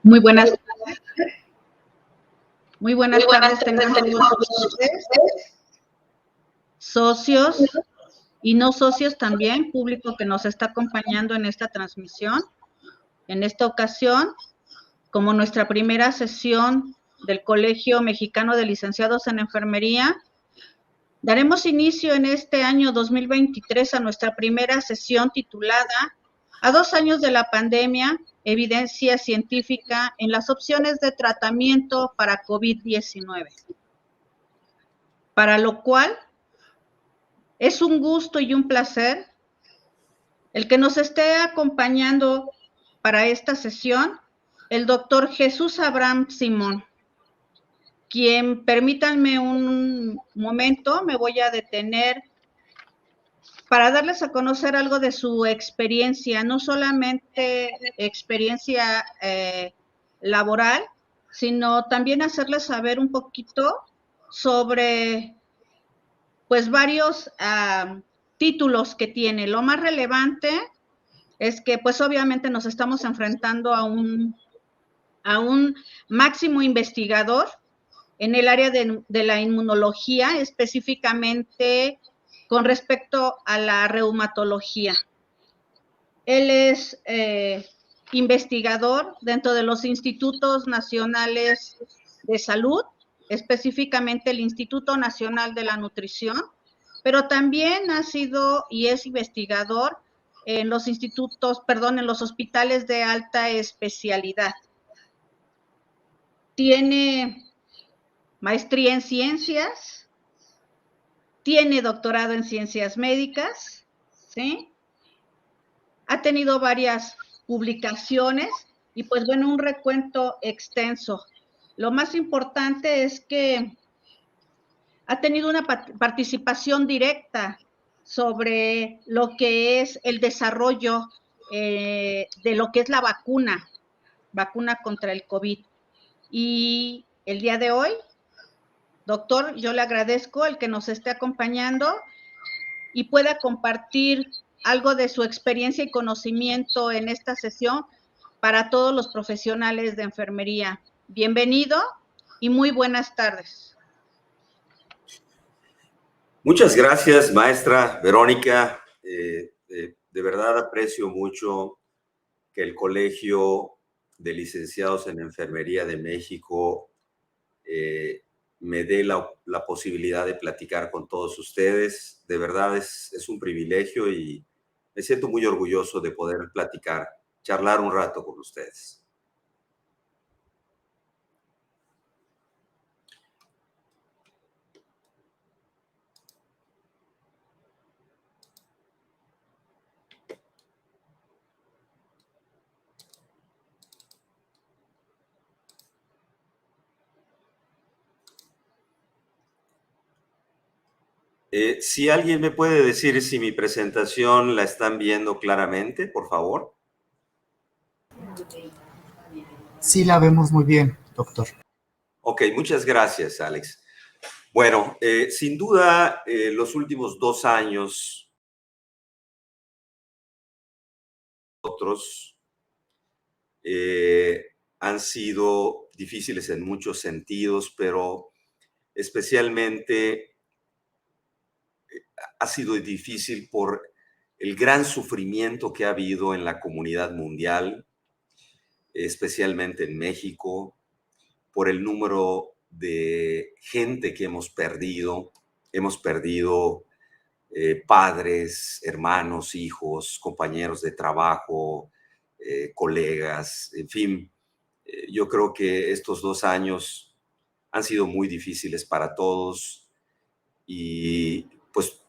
Muy buenas, muy buenas tardes tengan todos ustedes, socios y no socios también, público que nos está acompañando en esta transmisión. En esta ocasión, como nuestra primera sesión del Colegio Mexicano de Licenciados en Enfermería, daremos inicio en este año 2023 a nuestra primera sesión titulada "A 2 años de la pandemia, evidencia científica en las opciones de tratamiento para COVID-19". Para lo cual es un gusto y un placer el que nos esté acompañando para esta sesión el doctor Jesús Abraham Simón, quien, permítanme un momento, me voy a detener para darles a conocer algo de su experiencia, no solamente experiencia laboral, sino también hacerles saber un poquito sobre pues varios títulos que tiene. Lo más relevante es que pues obviamente nos estamos enfrentando a un máximo investigador en el área de la inmunología, específicamente con respecto a la reumatología. Él es investigador dentro de los institutos nacionales de salud, específicamente el Instituto Nacional de la Nutrición, pero también ha sido y es investigador en los en los hospitales de alta especialidad. Tiene maestría en ciencias, tiene doctorado en ciencias médicas, ¿sí? Ha tenido varias publicaciones y pues bueno, un recuento extenso. Lo más importante es que ha tenido una participación directa sobre lo que es el desarrollo de lo que es la vacuna contra el COVID. Y el día de hoy, doctor, yo le agradezco el que nos esté acompañando y pueda compartir algo de su experiencia y conocimiento en esta sesión para todos los profesionales de enfermería. Bienvenido y muy buenas tardes. Muchas gracias, maestra Verónica. De verdad aprecio mucho que el Colegio de Licenciados en Enfermería de México me dé la posibilidad de platicar con todos ustedes. De verdad es un privilegio y me siento muy orgulloso de poder platicar, charlar un rato con ustedes. Si alguien me puede decir si mi presentación la están viendo claramente, por favor. Sí, la vemos muy bien, doctor. Ok, muchas gracias, Alex. Bueno, sin duda, los últimos 2 años, han sido difíciles en muchos sentidos, pero especialmente ha sido difícil por el gran sufrimiento que ha habido en la comunidad mundial, especialmente en México, por el número de gente que hemos perdido. Hemos perdido padres, hermanos, hijos, compañeros de trabajo, colegas, en fin. Yo creo que estos 2 años han sido muy difíciles para todos y pues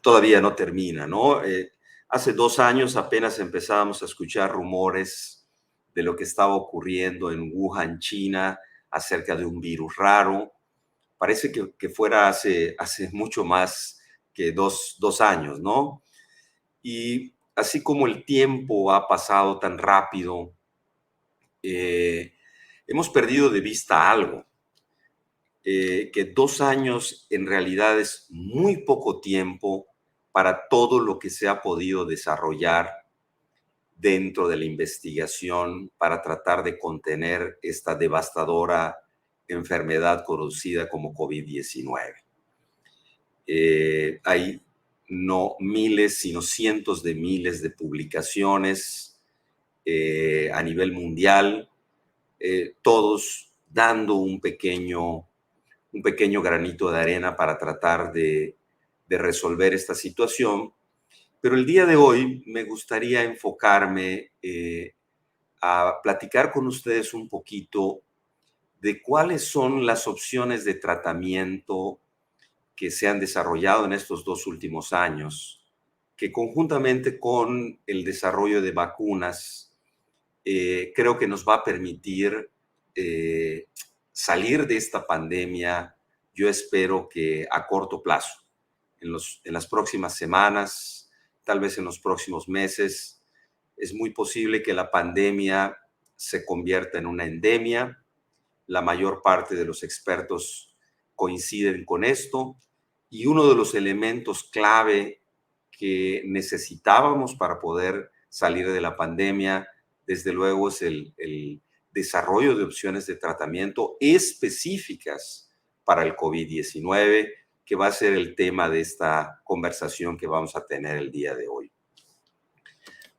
todavía no termina, ¿no? Hace 2 años apenas empezábamos a escuchar rumores de lo que estaba ocurriendo en Wuhan, China, acerca de un virus raro. Parece que fuera hace mucho más que dos años, ¿no? Y así como el tiempo ha pasado tan rápido, hemos perdido de vista algo, que 2 años en realidad es muy poco tiempo para todo lo que se ha podido desarrollar dentro de la investigación para tratar de contener esta devastadora enfermedad conocida como COVID-19. Hay no miles, sino cientos de miles de publicaciones a nivel mundial, todos dando un pequeño granito de arena para tratar de resolver esta situación. Pero el día de hoy me gustaría enfocarme a platicar con ustedes un poquito de cuáles son las opciones de tratamiento que se han desarrollado en estos 2 últimos años, que conjuntamente con el desarrollo de vacunas, creo que nos va a permitir salir de esta pandemia, yo espero que a corto plazo, en las próximas semanas, tal vez en los próximos meses. Es muy posible que la pandemia se convierta en una endemia. La mayor parte de los expertos coinciden con esto. Y uno de los elementos clave que necesitábamos para poder salir de la pandemia, desde luego, es el desarrollo de opciones de tratamiento específicas para el COVID-19, que va a ser el tema de esta conversación que vamos a tener el día de hoy.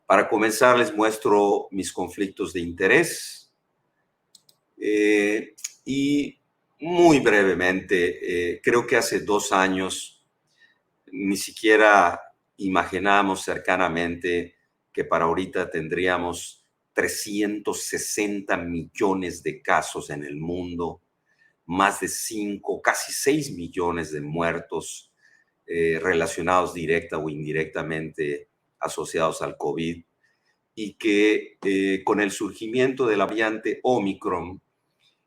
Para comenzar, les muestro mis conflictos de interés. Y muy brevemente, creo que hace 2 años ni siquiera imaginamos cercanamente que para ahorita tendríamos 360 millones de casos en el mundo, más de 5, casi 6 millones de muertos relacionados directa o indirectamente asociados al COVID, y que con el surgimiento de la variante Omicron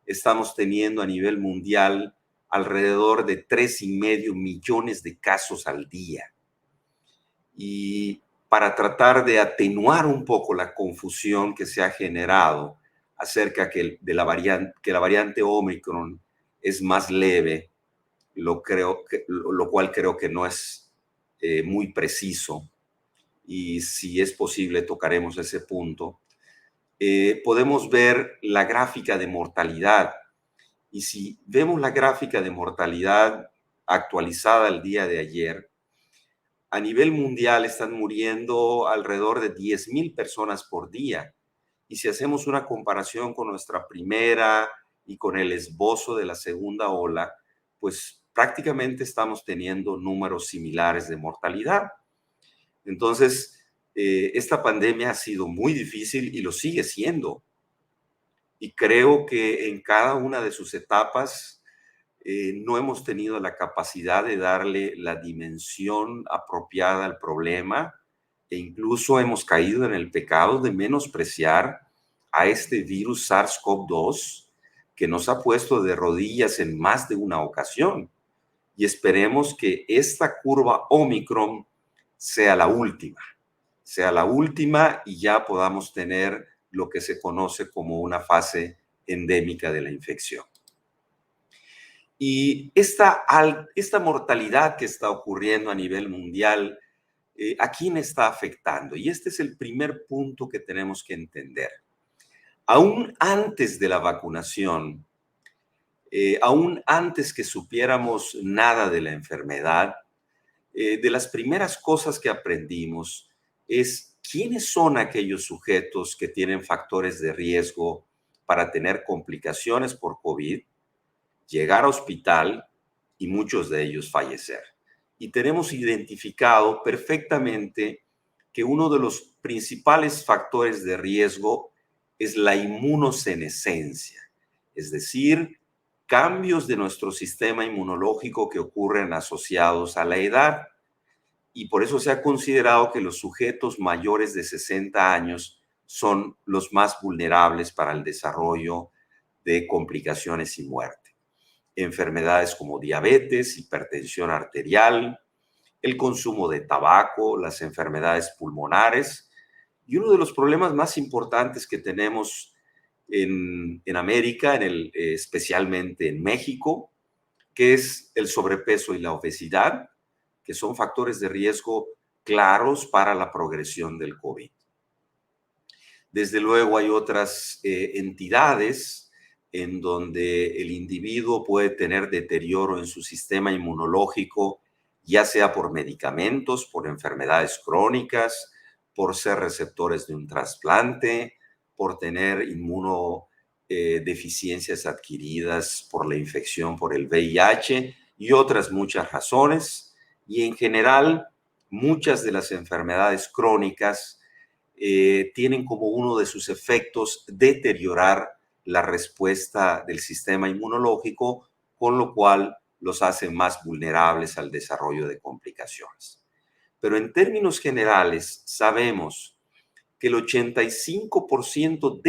estamos teniendo a nivel mundial alrededor de 3,5 millones de casos al día. Y para tratar de atenuar un poco la confusión que se ha generado acerca que la variante Omicron es más leve, lo cual creo que no es muy preciso, y si es posible tocaremos ese punto. Podemos ver la gráfica de mortalidad, y si vemos la gráfica de mortalidad actualizada el día de ayer, a nivel mundial están muriendo alrededor de 10,000 personas por día. Y si hacemos una comparación con nuestra primera y con el esbozo de la segunda ola, pues prácticamente estamos teniendo números similares de mortalidad. Entonces, esta pandemia ha sido muy difícil y lo sigue siendo. Y creo que en cada una de sus etapas no hemos tenido la capacidad de darle la dimensión apropiada al problema, e incluso hemos caído en el pecado de menospreciar a este virus SARS-CoV-2 que nos ha puesto de rodillas en más de una ocasión. Y esperemos que esta curva Omicron sea la última y ya podamos tener lo que se conoce como una fase endémica de la infección. Y esta mortalidad que está ocurriendo a nivel mundial, ¿a quién está afectando? Y este es el primer punto que tenemos que entender. Aún antes de la vacunación, aún antes que supiéramos nada de la enfermedad, de las primeras cosas que aprendimos es quiénes son aquellos sujetos que tienen factores de riesgo para tener complicaciones por COVID, llegar a hospital y muchos de ellos fallecer. Y tenemos identificado perfectamente que uno de los principales factores de riesgo es la inmunosenescencia, es decir, cambios de nuestro sistema inmunológico que ocurren asociados a la edad. Y por eso se ha considerado que los sujetos mayores de 60 años son los más vulnerables para el desarrollo de complicaciones y muerte. Enfermedades como diabetes, hipertensión arterial, el consumo de tabaco, las enfermedades pulmonares, y uno de los problemas más importantes que tenemos en América, especialmente en México, que es el sobrepeso y la obesidad, que son factores de riesgo claros para la progresión del COVID. Desde luego hay otras entidades en donde el individuo puede tener deterioro en su sistema inmunológico, ya sea por medicamentos, por enfermedades crónicas, por ser receptores de un trasplante, por tener inmunodeficiencias adquiridas por la infección por el VIH y otras muchas razones. Y en general, muchas de las enfermedades crónicas tienen como uno de sus efectos deteriorar la respuesta del sistema inmunológico, con lo cual los hace más vulnerables al desarrollo de complicaciones. Pero en términos generales, sabemos que el 85%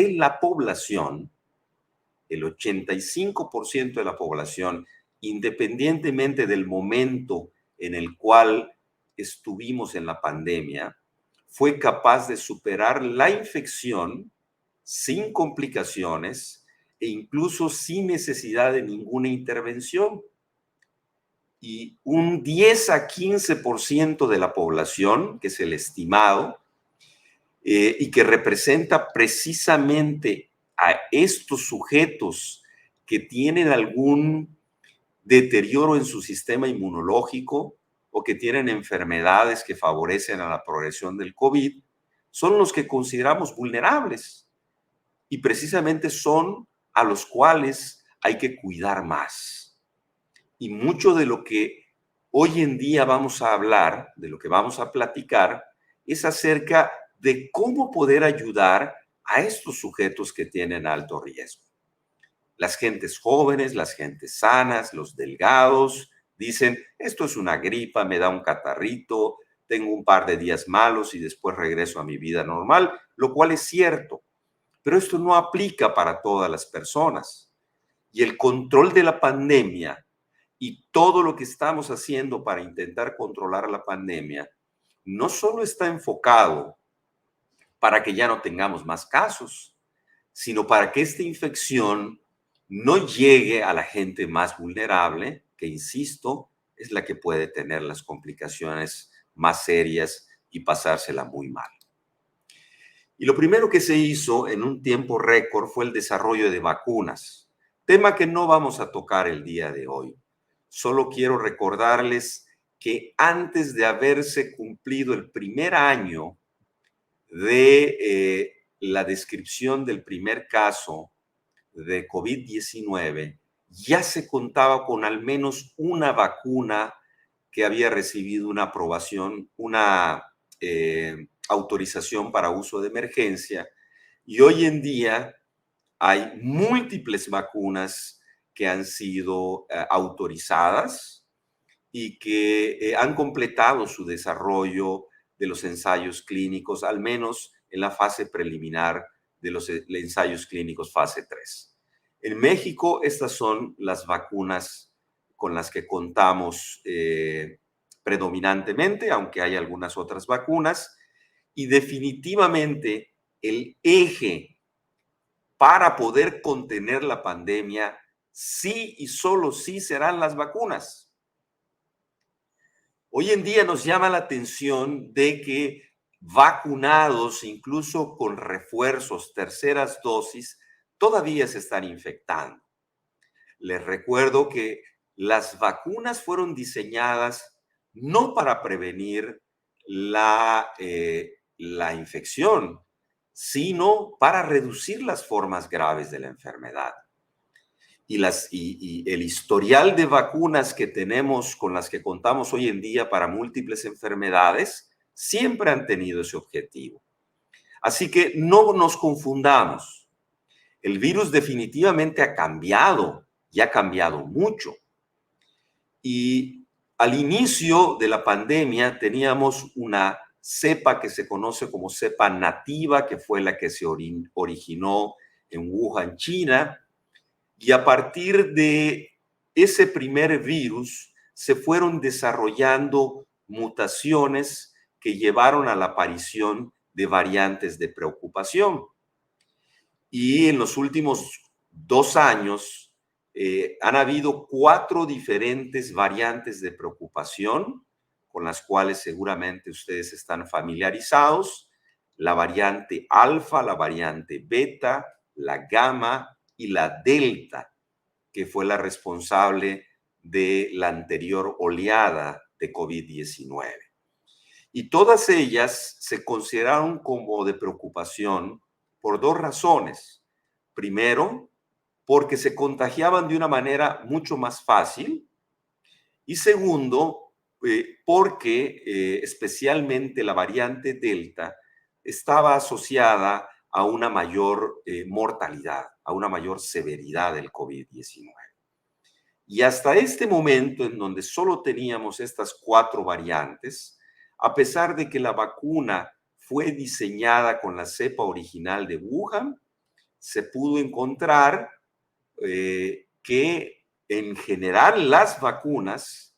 de la población, independientemente del momento en el cual estuvimos en la pandemia, fue capaz de superar la infección sin complicaciones e incluso sin necesidad de ninguna intervención. Y un 10 a 15% de la población, que es el estimado, y que representa precisamente a estos sujetos que tienen algún deterioro en su sistema inmunológico o que tienen enfermedades que favorecen a la progresión del COVID, son los que consideramos vulnerables y precisamente son a los cuales hay que cuidar más. Y mucho de lo que hoy en día vamos a hablar, de lo que vamos a platicar, es acerca de cómo poder ayudar a estos sujetos que tienen alto riesgo. Las gentes jóvenes, las gentes sanas, los delgados, dicen, esto es una gripa, me da un catarrito, tengo un par de días malos y después regreso a mi vida normal, lo cual es cierto, pero esto no aplica para todas las personas. Y el control de la pandemia y todo lo que estamos haciendo para intentar controlar la pandemia no solo está enfocado para que ya no tengamos más casos, sino para que esta infección no llegue a la gente más vulnerable, que, insisto, es la que puede tener las complicaciones más serias y pasársela muy mal. Y lo primero que se hizo en un tiempo récord fue el desarrollo de vacunas, tema que no vamos a tocar el día de hoy. Solo quiero recordarles que antes de haberse cumplido el primer año de la descripción del primer caso de COVID-19, ya se contaba con al menos una vacuna que había recibido una aprobación, una autorización para uso de emergencia. Y hoy en día hay múltiples vacunas que han sido autorizadas y que han completado su desarrollo de los ensayos clínicos, al menos en la fase preliminar de los ensayos clínicos fase 3. En México, estas son las vacunas con las que contamos predominantemente, aunque hay algunas otras vacunas, y definitivamente el eje para poder contener la pandemia, sí y solo sí serán las vacunas. Hoy en día nos llama la atención de que vacunados, incluso con refuerzos, terceras dosis, todavía se están infectando. Les recuerdo que las vacunas fueron diseñadas no para prevenir la infección, sino para reducir las formas graves de la enfermedad. Y el historial de vacunas que tenemos, con las que contamos hoy en día para múltiples enfermedades, siempre han tenido ese objetivo. Así que no nos confundamos. El virus definitivamente ha cambiado y ha cambiado mucho. Y al inicio de la pandemia teníamos una cepa que se conoce como cepa nativa, que fue la que se originó en Wuhan, China. Y a partir de ese primer virus se fueron desarrollando mutaciones que llevaron a la aparición de variantes de preocupación. Y en los últimos 2 años han habido 4 diferentes variantes de preocupación con las cuales seguramente ustedes están familiarizados. la variante alfa, la variante beta, la gamma y la delta, que fue la responsable de la anterior oleada de COVID-19. Y todas ellas se consideraron como de preocupación por dos razones. Primero, porque se contagiaban de una manera mucho más fácil. Y segundo, porque especialmente la variante Delta estaba asociada a una mayor mortalidad, a una mayor severidad del COVID-19. Y hasta este momento, en donde solo teníamos estas 4 variantes, a pesar de que la vacuna fue diseñada con la cepa original de Wuhan, se pudo encontrar que en general las vacunas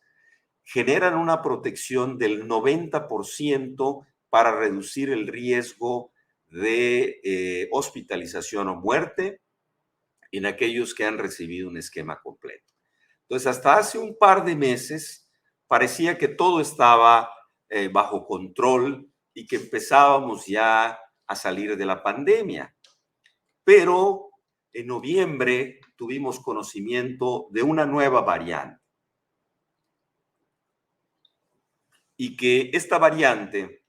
generan una protección del 90% para reducir el riesgo de hospitalización o muerte en aquellos que han recibido un esquema completo. Entonces, hasta hace un par de meses parecía que todo estaba bajo control y que empezábamos ya a salir de la pandemia. Pero en noviembre tuvimos conocimiento de una nueva variante. Y que esta variante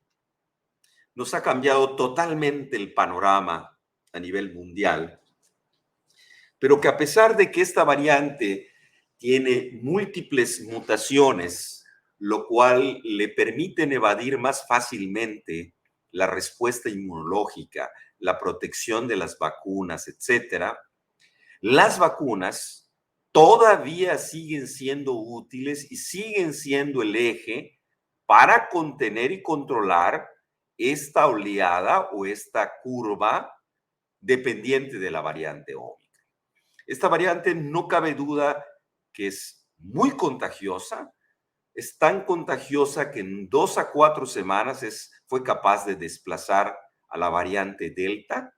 nos ha cambiado totalmente el panorama a nivel mundial, pero que a pesar de que esta variante tiene múltiples mutaciones, lo cual le permiten evadir más fácilmente la respuesta inmunológica, la protección de las vacunas, etcétera, las vacunas todavía siguen siendo útiles y siguen siendo el eje para contener y controlar esta oleada o esta curva dependiente de la variante Omicron. Esta variante no cabe duda que es muy contagiosa, es tan contagiosa que en 2 a 4 semanas fue capaz de desplazar a la variante Delta,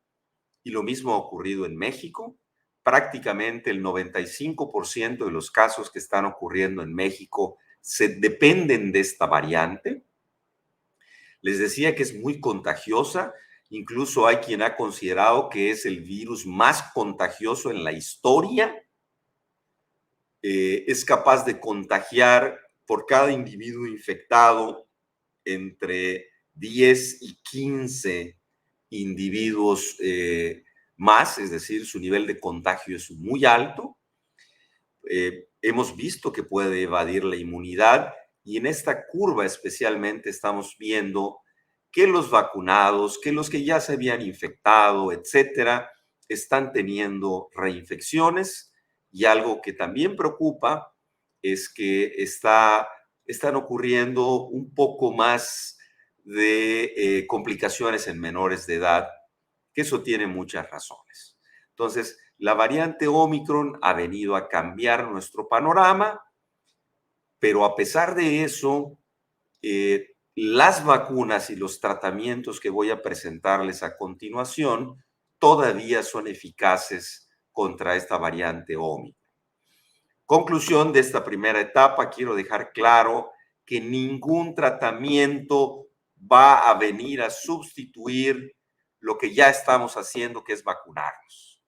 y lo mismo ha ocurrido en México. Prácticamente el 95% de los casos que están ocurriendo en México dependen de esta variante. Les decía que es muy contagiosa, incluso hay quien ha considerado que es el virus más contagioso en la historia. Es capaz de contagiar por cada individuo infectado entre 10 y 15 individuos más, es decir, su nivel de contagio es muy alto. Hemos visto que puede evadir la inmunidad y en esta curva especialmente estamos viendo que los vacunados, que los que ya se habían infectado, etcétera, están teniendo reinfecciones, y algo que también preocupa es que están ocurriendo un poco más de complicaciones en menores de edad, que eso tiene muchas razones. Entonces, la variante Omicron ha venido a cambiar nuestro panorama, pero a pesar de eso, las vacunas y los tratamientos que voy a presentarles a continuación todavía son eficaces contra esta variante Omicron. Conclusión de esta primera etapa, quiero dejar claro que ningún tratamiento va a venir a sustituir lo que ya estamos haciendo, que es vacunarnos.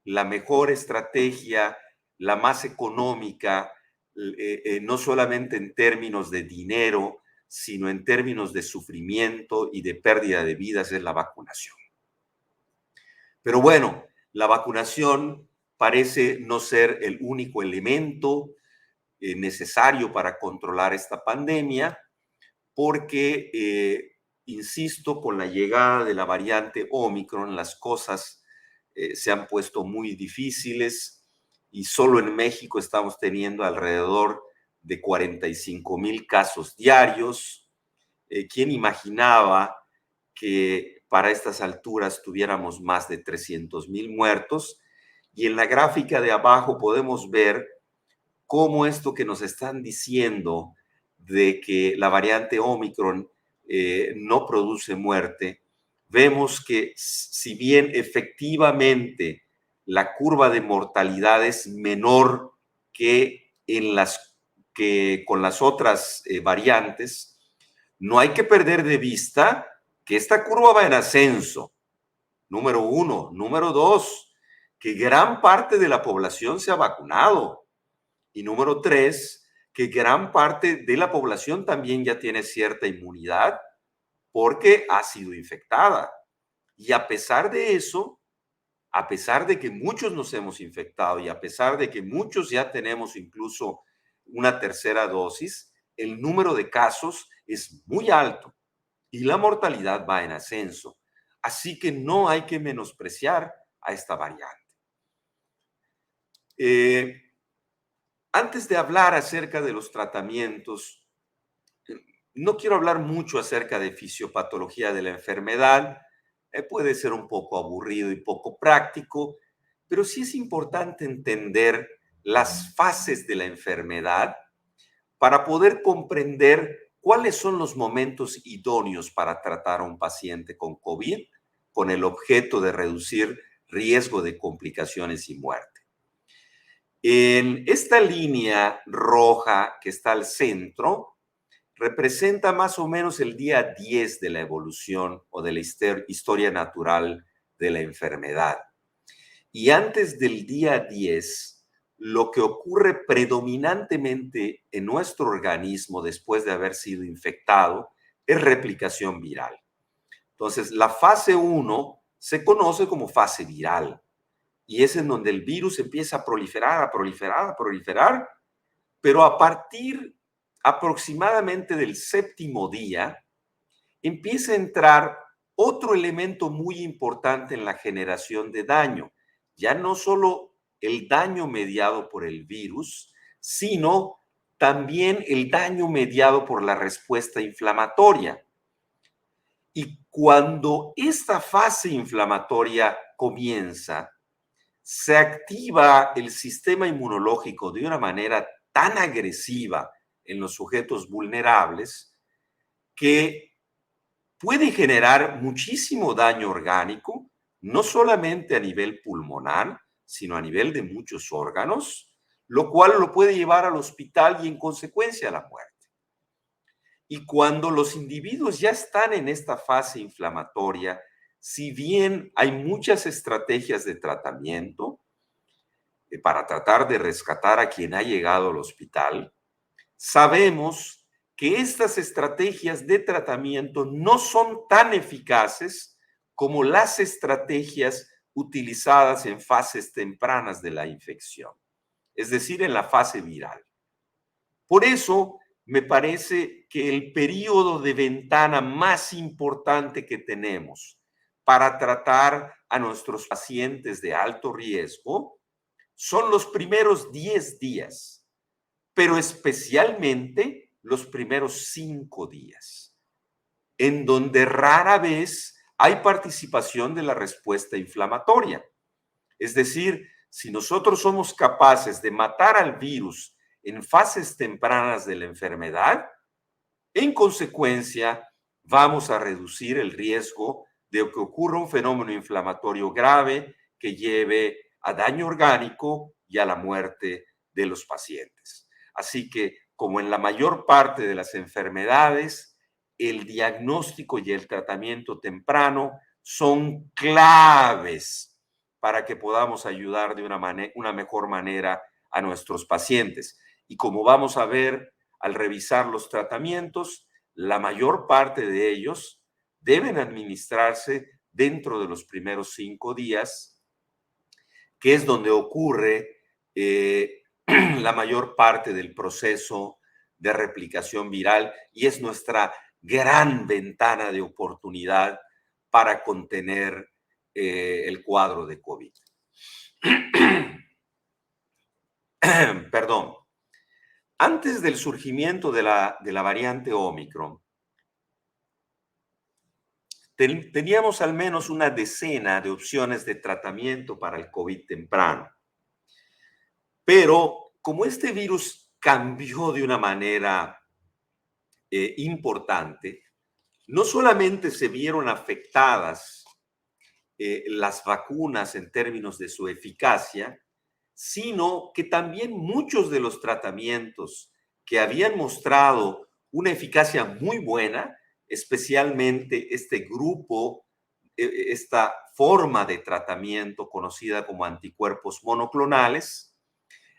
La mejor estrategia, la más económica, no solamente en términos de dinero, sino en términos de sufrimiento y de pérdida de vidas, es la vacunación. Pero bueno, la vacunación parece no ser el único elemento necesario para controlar esta pandemia, porque, insisto, con la llegada de la variante Omicron, las cosas se han puesto muy difíciles y solo en México estamos teniendo alrededor de 45,000 casos diarios. ¿Quién imaginaba que para estas alturas tuviéramos más de 300,000 muertos? Y en la gráfica de abajo podemos ver cómo esto que nos están diciendo de que la variante Omicron no produce muerte, vemos que si bien efectivamente la curva de mortalidad es menor que con las otras variantes, no hay que perder de vista que esta curva va en ascenso, número uno. Número dos, que gran parte de la población se ha vacunado. Y número tres, que gran parte de la población también ya tiene cierta inmunidad porque ha sido infectada. Y a pesar de eso, a pesar de que muchos nos hemos infectado y a pesar de que muchos ya tenemos incluso una tercera dosis, el número de casos es muy alto y la mortalidad va en ascenso. Así que no hay que menospreciar a esta variante. Antes de hablar acerca de los tratamientos, no quiero hablar mucho acerca de fisiopatología de la enfermedad. Puede ser un poco aburrido y poco práctico, pero sí es importante entender las fases de la enfermedad para poder comprender cuáles son los momentos idóneos para tratar a un paciente con COVID con el objeto de reducir riesgo de complicaciones y muerte. En esta línea roja que está al centro, representa más o menos el día 10 de la evolución o de la historia natural de la enfermedad. Y antes del día 10, lo que ocurre predominantemente en nuestro organismo después de haber sido infectado es replicación viral. Entonces, la fase 1 se conoce como fase viral y es en donde el virus empieza a proliferar, pero a partir aproximadamente del séptimo día empieza a entrar otro elemento muy importante en la generación de daño. Ya no solo el daño mediado por el virus, sino también el daño mediado por la respuesta inflamatoria. Y cuando esta fase inflamatoria comienza, se activa el sistema inmunológico de una manera tan agresiva en los sujetos vulnerables que puede generar muchísimo daño orgánico, no solamente a nivel pulmonar, sino a nivel de muchos órganos, lo cual lo puede llevar al hospital y en consecuencia a la muerte. Y cuando los individuos ya están en esta fase inflamatoria, si bien hay muchas estrategias de tratamiento para tratar de rescatar a quien ha llegado al hospital, sabemos que estas estrategias de tratamiento no son tan eficaces como las estrategias utilizadas en fases tempranas de la infección, es decir, en la fase viral. Por eso, me parece que el periodo de ventana más importante que tenemos para tratar a nuestros pacientes de alto riesgo son los primeros 10 días, pero especialmente los primeros 5 días, en donde rara vez hay participación de la respuesta inflamatoria. Es decir, si nosotros somos capaces de matar al virus en fases tempranas de la enfermedad, en consecuencia, vamos a reducir el riesgo de que ocurra un fenómeno inflamatorio grave que lleve a daño orgánico y a la muerte de los pacientes. Así que, como en la mayor parte de las enfermedades, el diagnóstico y el tratamiento temprano son claves para que podamos ayudar de una mejor manera a nuestros pacientes. Y como vamos a ver al revisar los tratamientos, la mayor parte de ellos deben administrarse dentro de los primeros 5 días, que es donde ocurre la mayor parte del proceso de replicación viral y es nuestra gran ventana de oportunidad para contener el cuadro de COVID. Perdón. Antes del surgimiento de la variante Omicron, teníamos al menos una decena de opciones de tratamiento para el COVID temprano. Pero como este virus cambió de una manera importante, no solamente se vieron afectadas las vacunas en términos de su eficacia, sino que también muchos de los tratamientos que habían mostrado una eficacia muy buena especialmente este grupo, esta forma de tratamiento conocida como anticuerpos monoclonales,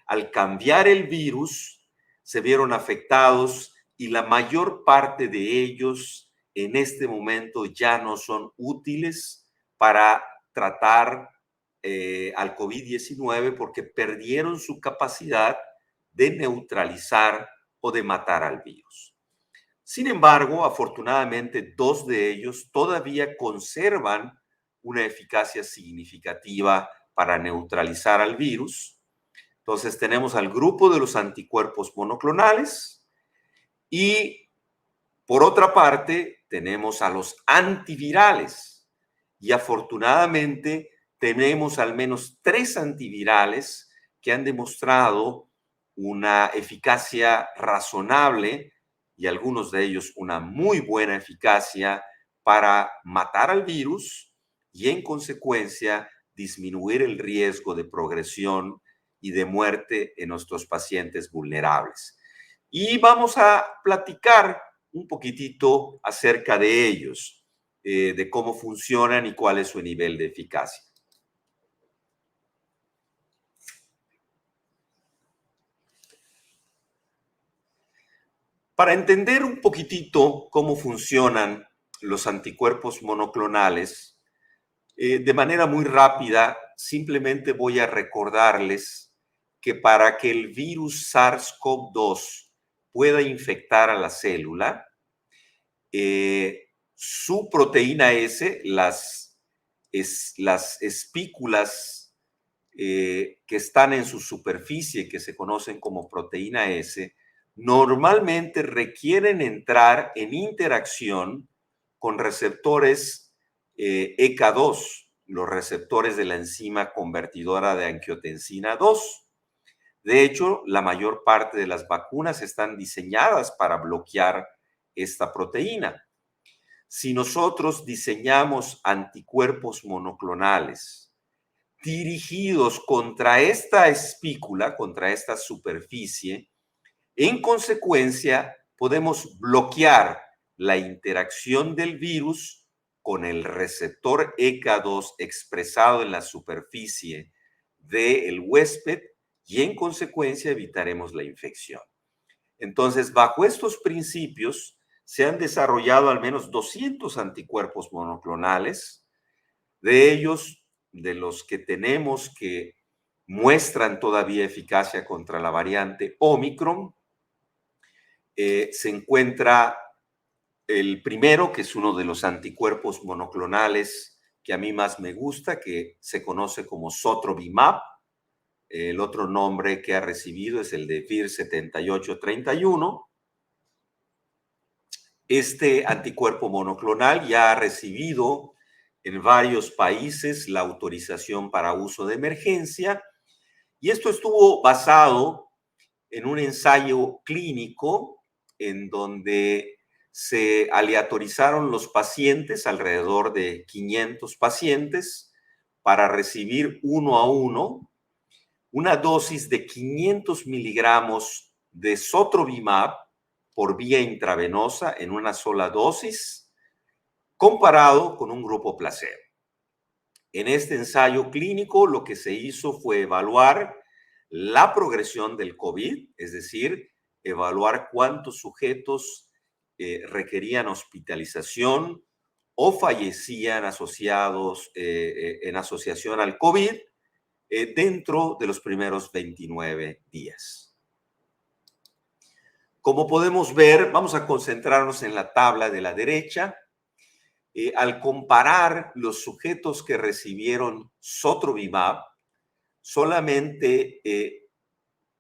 al cambiar el virus, se vieron afectados y la mayor parte de ellos en este momento ya no son útiles para tratar al COVID-19 porque perdieron su capacidad de neutralizar o de matar al virus. Sin embargo, afortunadamente, 2 de ellos todavía conservan una eficacia significativa para neutralizar al virus. Entonces, tenemos al grupo de los anticuerpos monoclonales y, por otra parte, tenemos a los antivirales. Y afortunadamente, tenemos al menos 3 antivirales que han demostrado una eficacia razonable y algunos de ellos una muy buena eficacia para matar al virus y, en consecuencia, disminuir el riesgo de progresión y de muerte en nuestros pacientes vulnerables. Y vamos a platicar un poquitito acerca de ellos, de cómo funcionan y cuál es su nivel de eficacia. Para entender un poquitito cómo funcionan los anticuerpos monoclonales, de manera muy rápida, simplemente voy a recordarles que para que el virus SARS-CoV-2 pueda infectar a la célula, su proteína S, las espículas que están en su superficie, que se conocen como proteína S, normalmente requieren entrar en interacción con receptores ECA2, los receptores de la enzima convertidora de angiotensina 2. De hecho, la mayor parte de las vacunas están diseñadas para bloquear esta proteína. Si nosotros diseñamos anticuerpos monoclonales dirigidos contra esta espícula, contra esta superficie, en consecuencia, podemos bloquear la interacción del virus con el receptor ECA2 expresado en la superficie del huésped y, en consecuencia, evitaremos la infección. Entonces, bajo estos principios, se han desarrollado al menos 200 anticuerpos monoclonales. De ellos, de los que tenemos que muestran todavía eficacia contra la variante Omicron, se encuentra el primero, que es uno de los anticuerpos monoclonales que a mí más me gusta, que se conoce como Sotrovimab. El otro nombre que ha recibido es el de VIR-7831. Este anticuerpo monoclonal ya ha recibido en varios países la autorización para uso de emergencia y esto estuvo basado en un ensayo clínico en donde se aleatorizaron los pacientes, alrededor de 500 pacientes, para recibir 1 a 1 una dosis de 500 miligramos de Sotrovimab por vía intravenosa en una sola dosis, comparado con un grupo placebo. En este ensayo clínico lo que se hizo fue evaluar la progresión del COVID, es decir, evaluar cuántos sujetos requerían hospitalización o fallecían asociados en asociación al COVID dentro de los primeros 29 días. Como podemos ver, vamos a concentrarnos en la tabla de la derecha. Al comparar los sujetos que recibieron Sotrovimab, solamente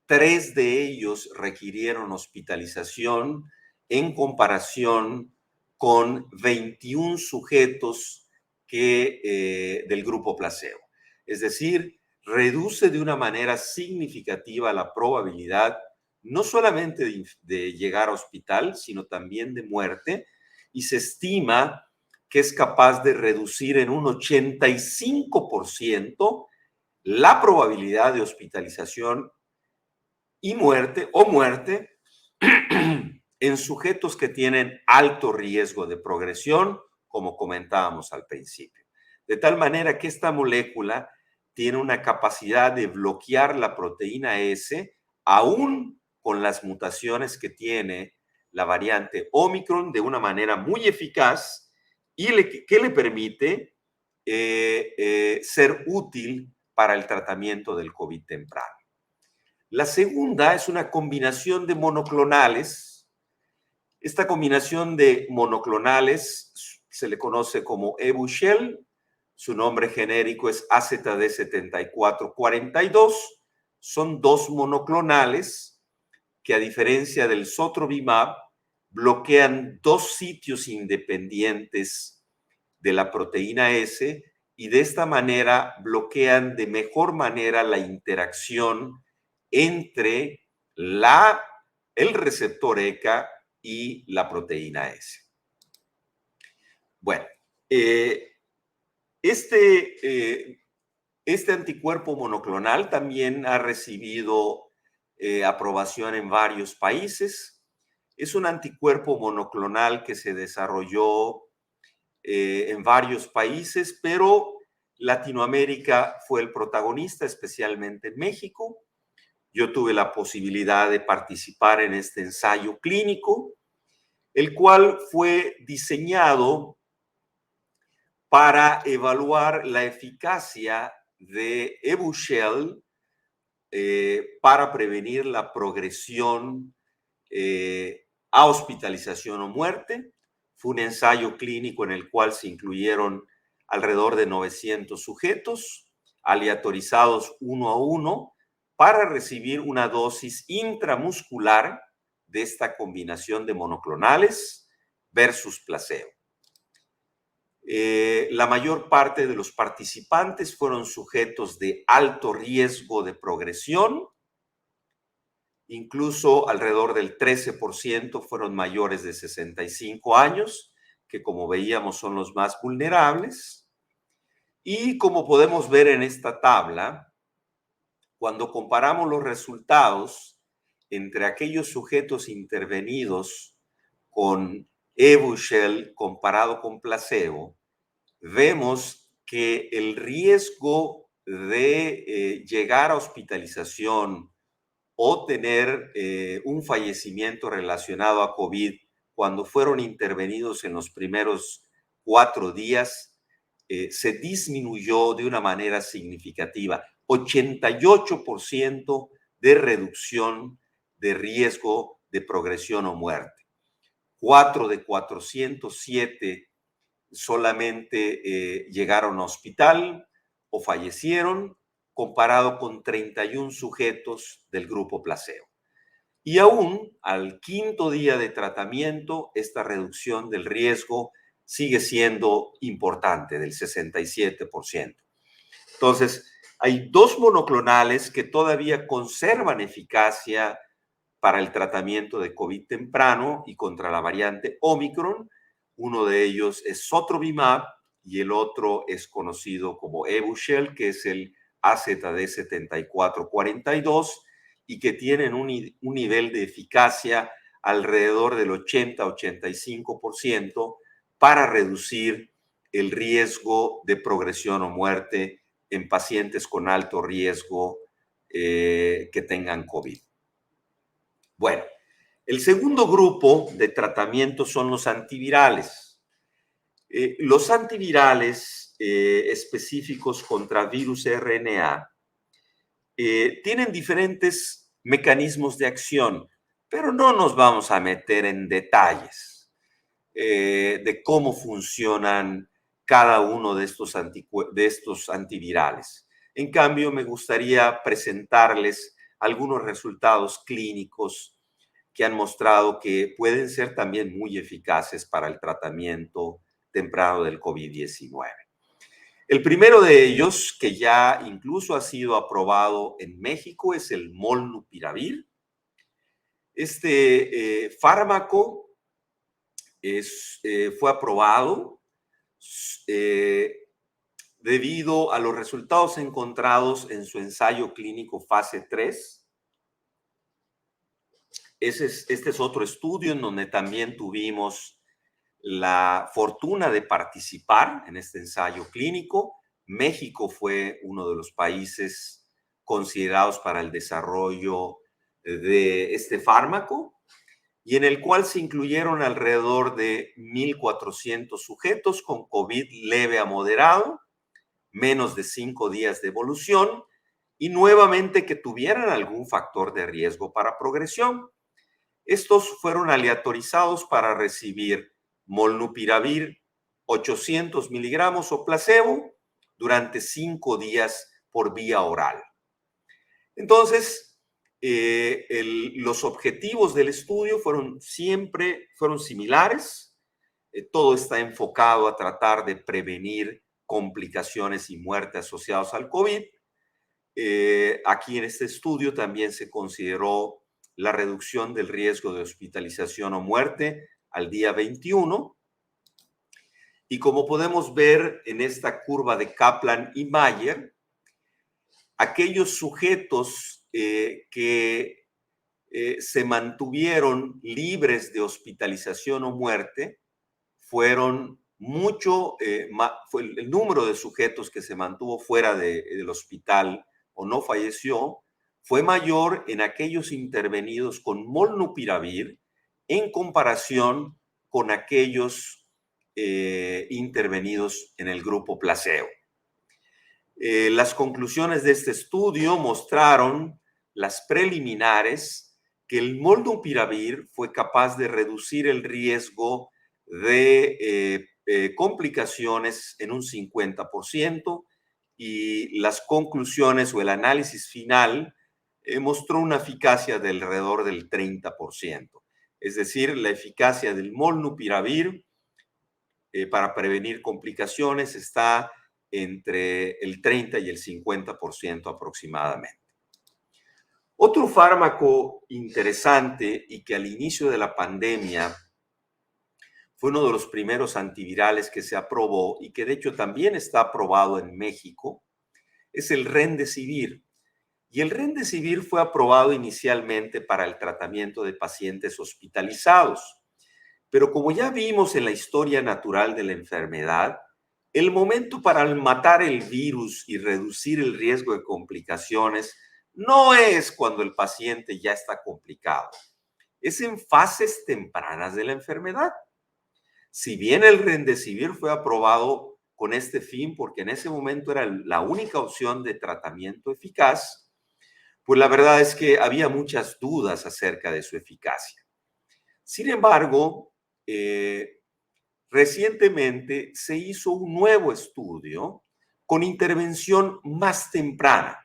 3 de ellos requirieron hospitalización en comparación con 21 sujetos del grupo placebo. Es decir, reduce de una manera significativa la probabilidad no solamente de llegar a hospital, sino también de muerte, y se estima que es capaz de reducir en un 85% la probabilidad de hospitalización y muerte o muerte en sujetos que tienen alto riesgo de progresión, como comentábamos al principio. De tal manera que esta molécula tiene una capacidad de bloquear la proteína S, aún con las mutaciones que tiene la variante Omicron, de una manera muy eficaz y que le permite ser útil para el tratamiento del COVID temprano. La segunda es una combinación de monoclonales. Esta combinación de monoclonales se le conoce como Evusheld. Su nombre genérico es AZD7442. Son dos monoclonales que, a diferencia del sotrovimab, bloquean dos sitios independientes de la proteína S y de esta manera bloquean de mejor manera la interacción entre el receptor ECA y la proteína S. Bueno, este anticuerpo monoclonal también ha recibido aprobación en varios países. Es un anticuerpo monoclonal que se desarrolló en varios países, pero Latinoamérica fue el protagonista, especialmente en México. Yo tuve la posibilidad de participar en este ensayo clínico, el cual fue diseñado para evaluar la eficacia de Evusheld para prevenir la progresión a hospitalización o muerte. Fue un ensayo clínico en el cual se incluyeron alrededor de 900 sujetos, aleatorizados uno a uno, para recibir una dosis intramuscular de esta combinación de monoclonales versus placebo. La mayor parte de los participantes fueron sujetos de alto riesgo de progresión. Incluso alrededor del 13% fueron mayores de 65 años, que como veíamos son los más vulnerables. Y como podemos ver en esta tabla, cuando comparamos los resultados entre aquellos sujetos intervenidos con Evusheld comparado con placebo, vemos que el riesgo de llegar a hospitalización o tener un fallecimiento relacionado a COVID cuando fueron intervenidos en los primeros 4 días, se disminuyó de una manera significativa. 88% de reducción de riesgo de progresión o muerte. 4 de 407 solamente llegaron a hospital o fallecieron, comparado con 31 sujetos del grupo placebo. Y aún al 5.º día de tratamiento, esta reducción del riesgo sigue siendo importante, del 67%. Entonces, hay dos monoclonales que todavía conservan eficacia para el tratamiento de COVID temprano y contra la variante Omicron. Uno de ellos es sotrovimab y el otro es conocido como Evusheld, que es el AZD7442, y que tienen un nivel de eficacia alrededor del 80-85% para reducir el riesgo de progresión o muerte en pacientes con alto riesgo que tengan COVID. Bueno, el segundo grupo de tratamientos son los antivirales. Los antivirales específicos contra virus RNA tienen diferentes mecanismos de acción, pero no nos vamos a meter en detalles de cómo funcionan cada uno de estos antivirales. En cambio, me gustaría presentarles algunos resultados clínicos que han mostrado que pueden ser también muy eficaces para el tratamiento temprano del COVID-19. El primero de ellos, que ya incluso ha sido aprobado en México, es el molnupiravir. Este fármaco fue aprobado debido a los resultados encontrados en su ensayo clínico fase 3, Este es otro estudio en donde también tuvimos la fortuna de participar en este ensayo clínico. México fue uno de los países considerados para el desarrollo de este fármaco y en el cual se incluyeron alrededor de 1.400 sujetos con COVID leve a moderado, menos de 5 días de evolución y nuevamente que tuvieran algún factor de riesgo para progresión. Estos fueron aleatorizados para recibir molnupiravir 800 miligramos o placebo durante 5 días por vía oral. Entonces, los objetivos del estudio fueron similares. Todo está enfocado a tratar de prevenir complicaciones y muerte asociadas al COVID. Aquí en este estudio también se consideró la reducción del riesgo de hospitalización o muerte al día 21. Y como podemos ver en esta curva de Kaplan y Mayer, aquellos sujetos que se mantuvieron libres de hospitalización o muerte fueron el número de sujetos que se mantuvo fuera del hospital o no falleció fue mayor en aquellos intervenidos con molnupiravir en comparación con aquellos intervenidos en el grupo placebo. Las conclusiones de este estudio mostraron las preliminares que el molnupiravir fue capaz de reducir el riesgo de complicaciones en un 50% y las conclusiones o el análisis final mostró una eficacia de alrededor del 30%. Es decir, la eficacia del molnupiravir para prevenir complicaciones está entre el 30 y el 50% aproximadamente. Otro fármaco interesante y que al inicio de la pandemia fue uno de los primeros antivirales que se aprobó y que de hecho también está aprobado en México, es el Remdesivir. Y el Remdesivir fue aprobado inicialmente para el tratamiento de pacientes hospitalizados. Pero como ya vimos en la historia natural de la enfermedad, el momento para matar el virus y reducir el riesgo de complicaciones no es cuando el paciente ya está complicado, es en fases tempranas de la enfermedad. Si bien el Remdesivir fue aprobado con este fin, porque en ese momento era la única opción de tratamiento eficaz, pues la verdad es que había muchas dudas acerca de su eficacia. Sin embargo, recientemente se hizo un nuevo estudio con intervención más temprana,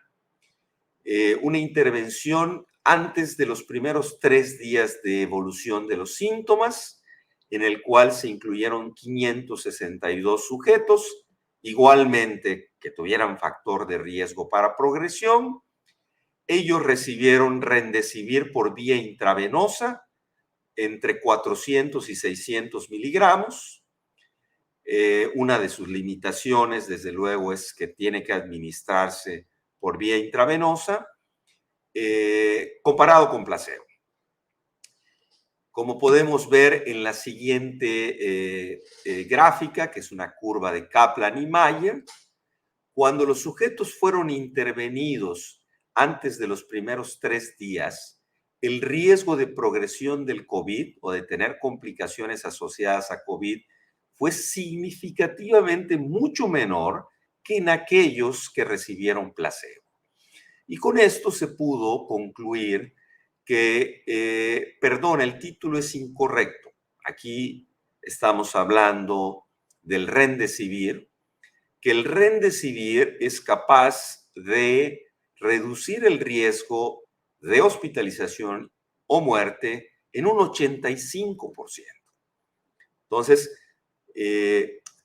una intervención antes de los primeros 3 días de evolución de los síntomas, en el cual se incluyeron 562 sujetos, igualmente que tuvieran factor de riesgo para progresión. Ellos recibieron Remdesivir por vía intravenosa, entre 400 y 600 miligramos. Una de sus limitaciones, desde luego, es que tiene que administrarse por vía intravenosa, comparado con placebo. Como podemos ver en la siguiente gráfica, que es una curva de Kaplan y Mayer, cuando los sujetos fueron intervenidos antes de los primeros 3 días, el riesgo de progresión del COVID o de tener complicaciones asociadas a COVID fue significativamente mucho menor que en aquellos que recibieron placebo. Y con esto se pudo concluir que, el título es incorrecto. Aquí estamos hablando del Remdesivir, que el Remdesivir es capaz de reducir el riesgo de hospitalización o muerte en un 85%. Entonces,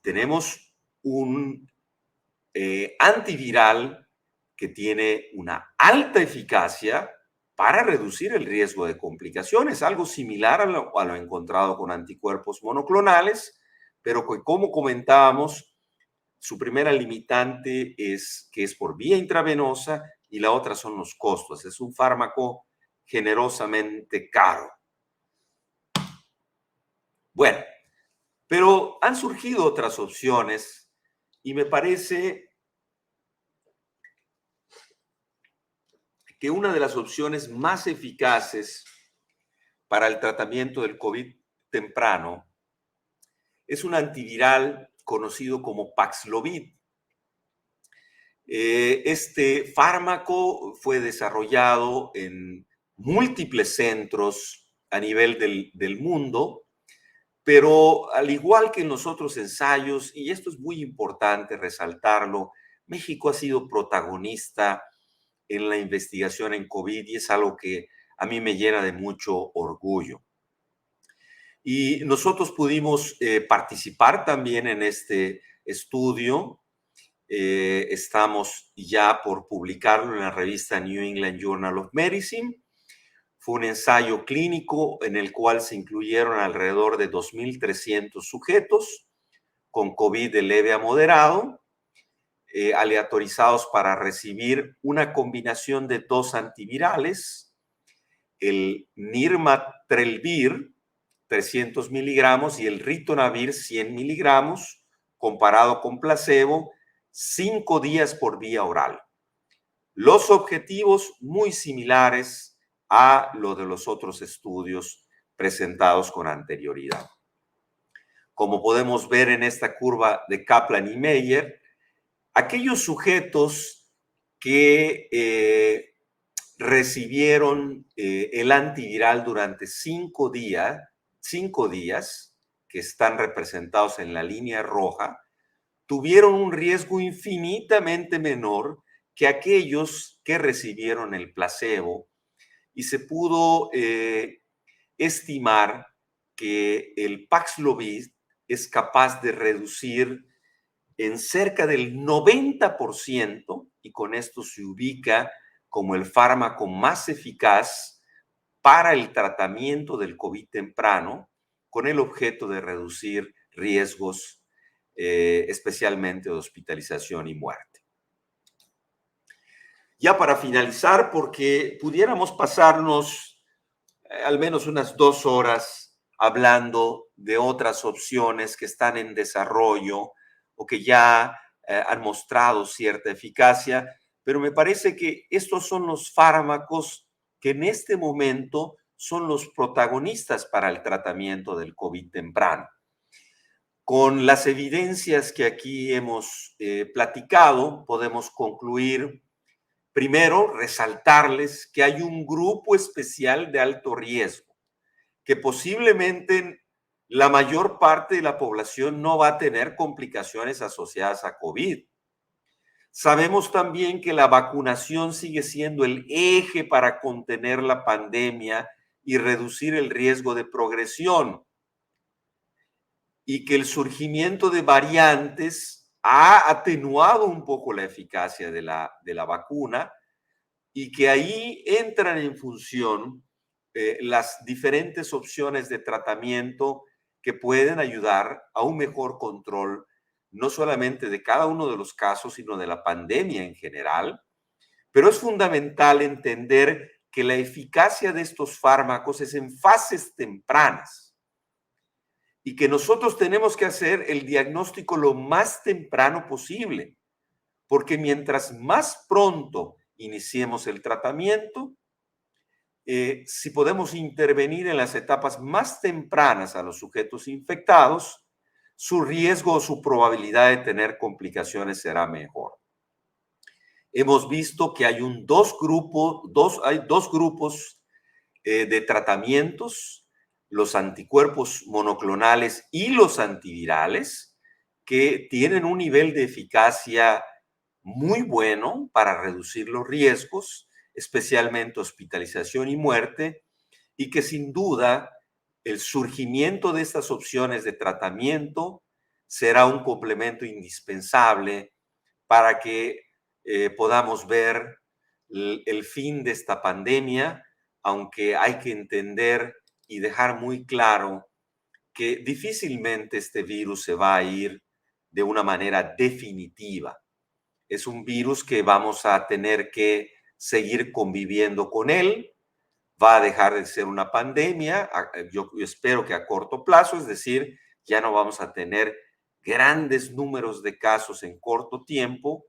tenemos un antiviral que tiene una alta eficacia para reducir el riesgo de complicaciones, algo similar a lo encontrado con anticuerpos monoclonales, pero que, como comentábamos, su primera limitante es que es por vía intravenosa y la otra son los costos. Es un fármaco generosamente caro. Bueno, pero han surgido otras opciones y me parece que una de las opciones más eficaces para el tratamiento del COVID temprano es un antiviral conocido como Paxlovid. Este fármaco fue desarrollado en múltiples centros a nivel del mundo, pero al igual que en los otros ensayos, y esto es muy importante resaltarlo, México ha sido protagonista en la investigación en COVID y es algo que a mí me llena de mucho orgullo. Y nosotros pudimos participar también en este estudio. Estamos ya por publicarlo en la revista New England Journal of Medicine. Fue un ensayo clínico en el cual se incluyeron alrededor de 2.300 sujetos con COVID de leve a moderado, aleatorizados para recibir una combinación de dos antivirales, el Nirmatrelvir, 300 miligramos, y el Ritonavir, 100 miligramos, comparado con placebo, 5 días por vía oral. Los objetivos muy similares a lo de los otros estudios presentados con anterioridad. Como podemos ver en esta curva de Kaplan y Meyer, aquellos sujetos que recibieron el antiviral durante 5 días, que están representados en la línea roja, tuvieron un riesgo infinitamente menor que aquellos que recibieron el placebo y se pudo estimar que el Paxlovid es capaz de reducir en cerca del 90%, y con esto se ubica como el fármaco más eficaz para el tratamiento del COVID temprano, con el objeto de reducir riesgos, especialmente de hospitalización y muerte. Ya para finalizar, porque pudiéramos pasarnos al menos unas 2 horas hablando de otras opciones que están en desarrollo o que ya han mostrado cierta eficacia, pero me parece que estos son los fármacos que en este momento son los protagonistas para el tratamiento del COVID temprano. Con las evidencias que aquí hemos platicado, podemos concluir, primero, resaltarles que hay un grupo especial de alto riesgo, que posiblemente la mayor parte de la población no va a tener complicaciones asociadas a COVID. Sabemos también que la vacunación sigue siendo el eje para contener la pandemia y reducir el riesgo de progresión, y que el surgimiento de variantes ha atenuado un poco la eficacia de la vacuna, y que ahí entran en función las diferentes opciones de tratamiento que pueden ayudar a un mejor control, no solamente de cada uno de los casos, sino de la pandemia en general. Pero es fundamental entender que la eficacia de estos fármacos es en fases tempranas y que nosotros tenemos que hacer el diagnóstico lo más temprano posible, porque mientras más pronto iniciemos el tratamiento, si podemos intervenir en las etapas más tempranas a los sujetos infectados, su riesgo o su probabilidad de tener complicaciones será mejor. Hemos visto que hay dos grupos de tratamientos, los anticuerpos monoclonales y los antivirales, que tienen un nivel de eficacia muy bueno para reducir los riesgos, especialmente hospitalización y muerte, y que sin duda el surgimiento de estas opciones de tratamiento será un complemento indispensable para que podamos ver el fin de esta pandemia, aunque hay que entender y dejar muy claro que difícilmente este virus se va a ir de una manera definitiva. Es un virus que vamos a tener que seguir conviviendo con él, va a dejar de ser una pandemia, yo espero que a corto plazo, es decir, ya no vamos a tener grandes números de casos en corto tiempo,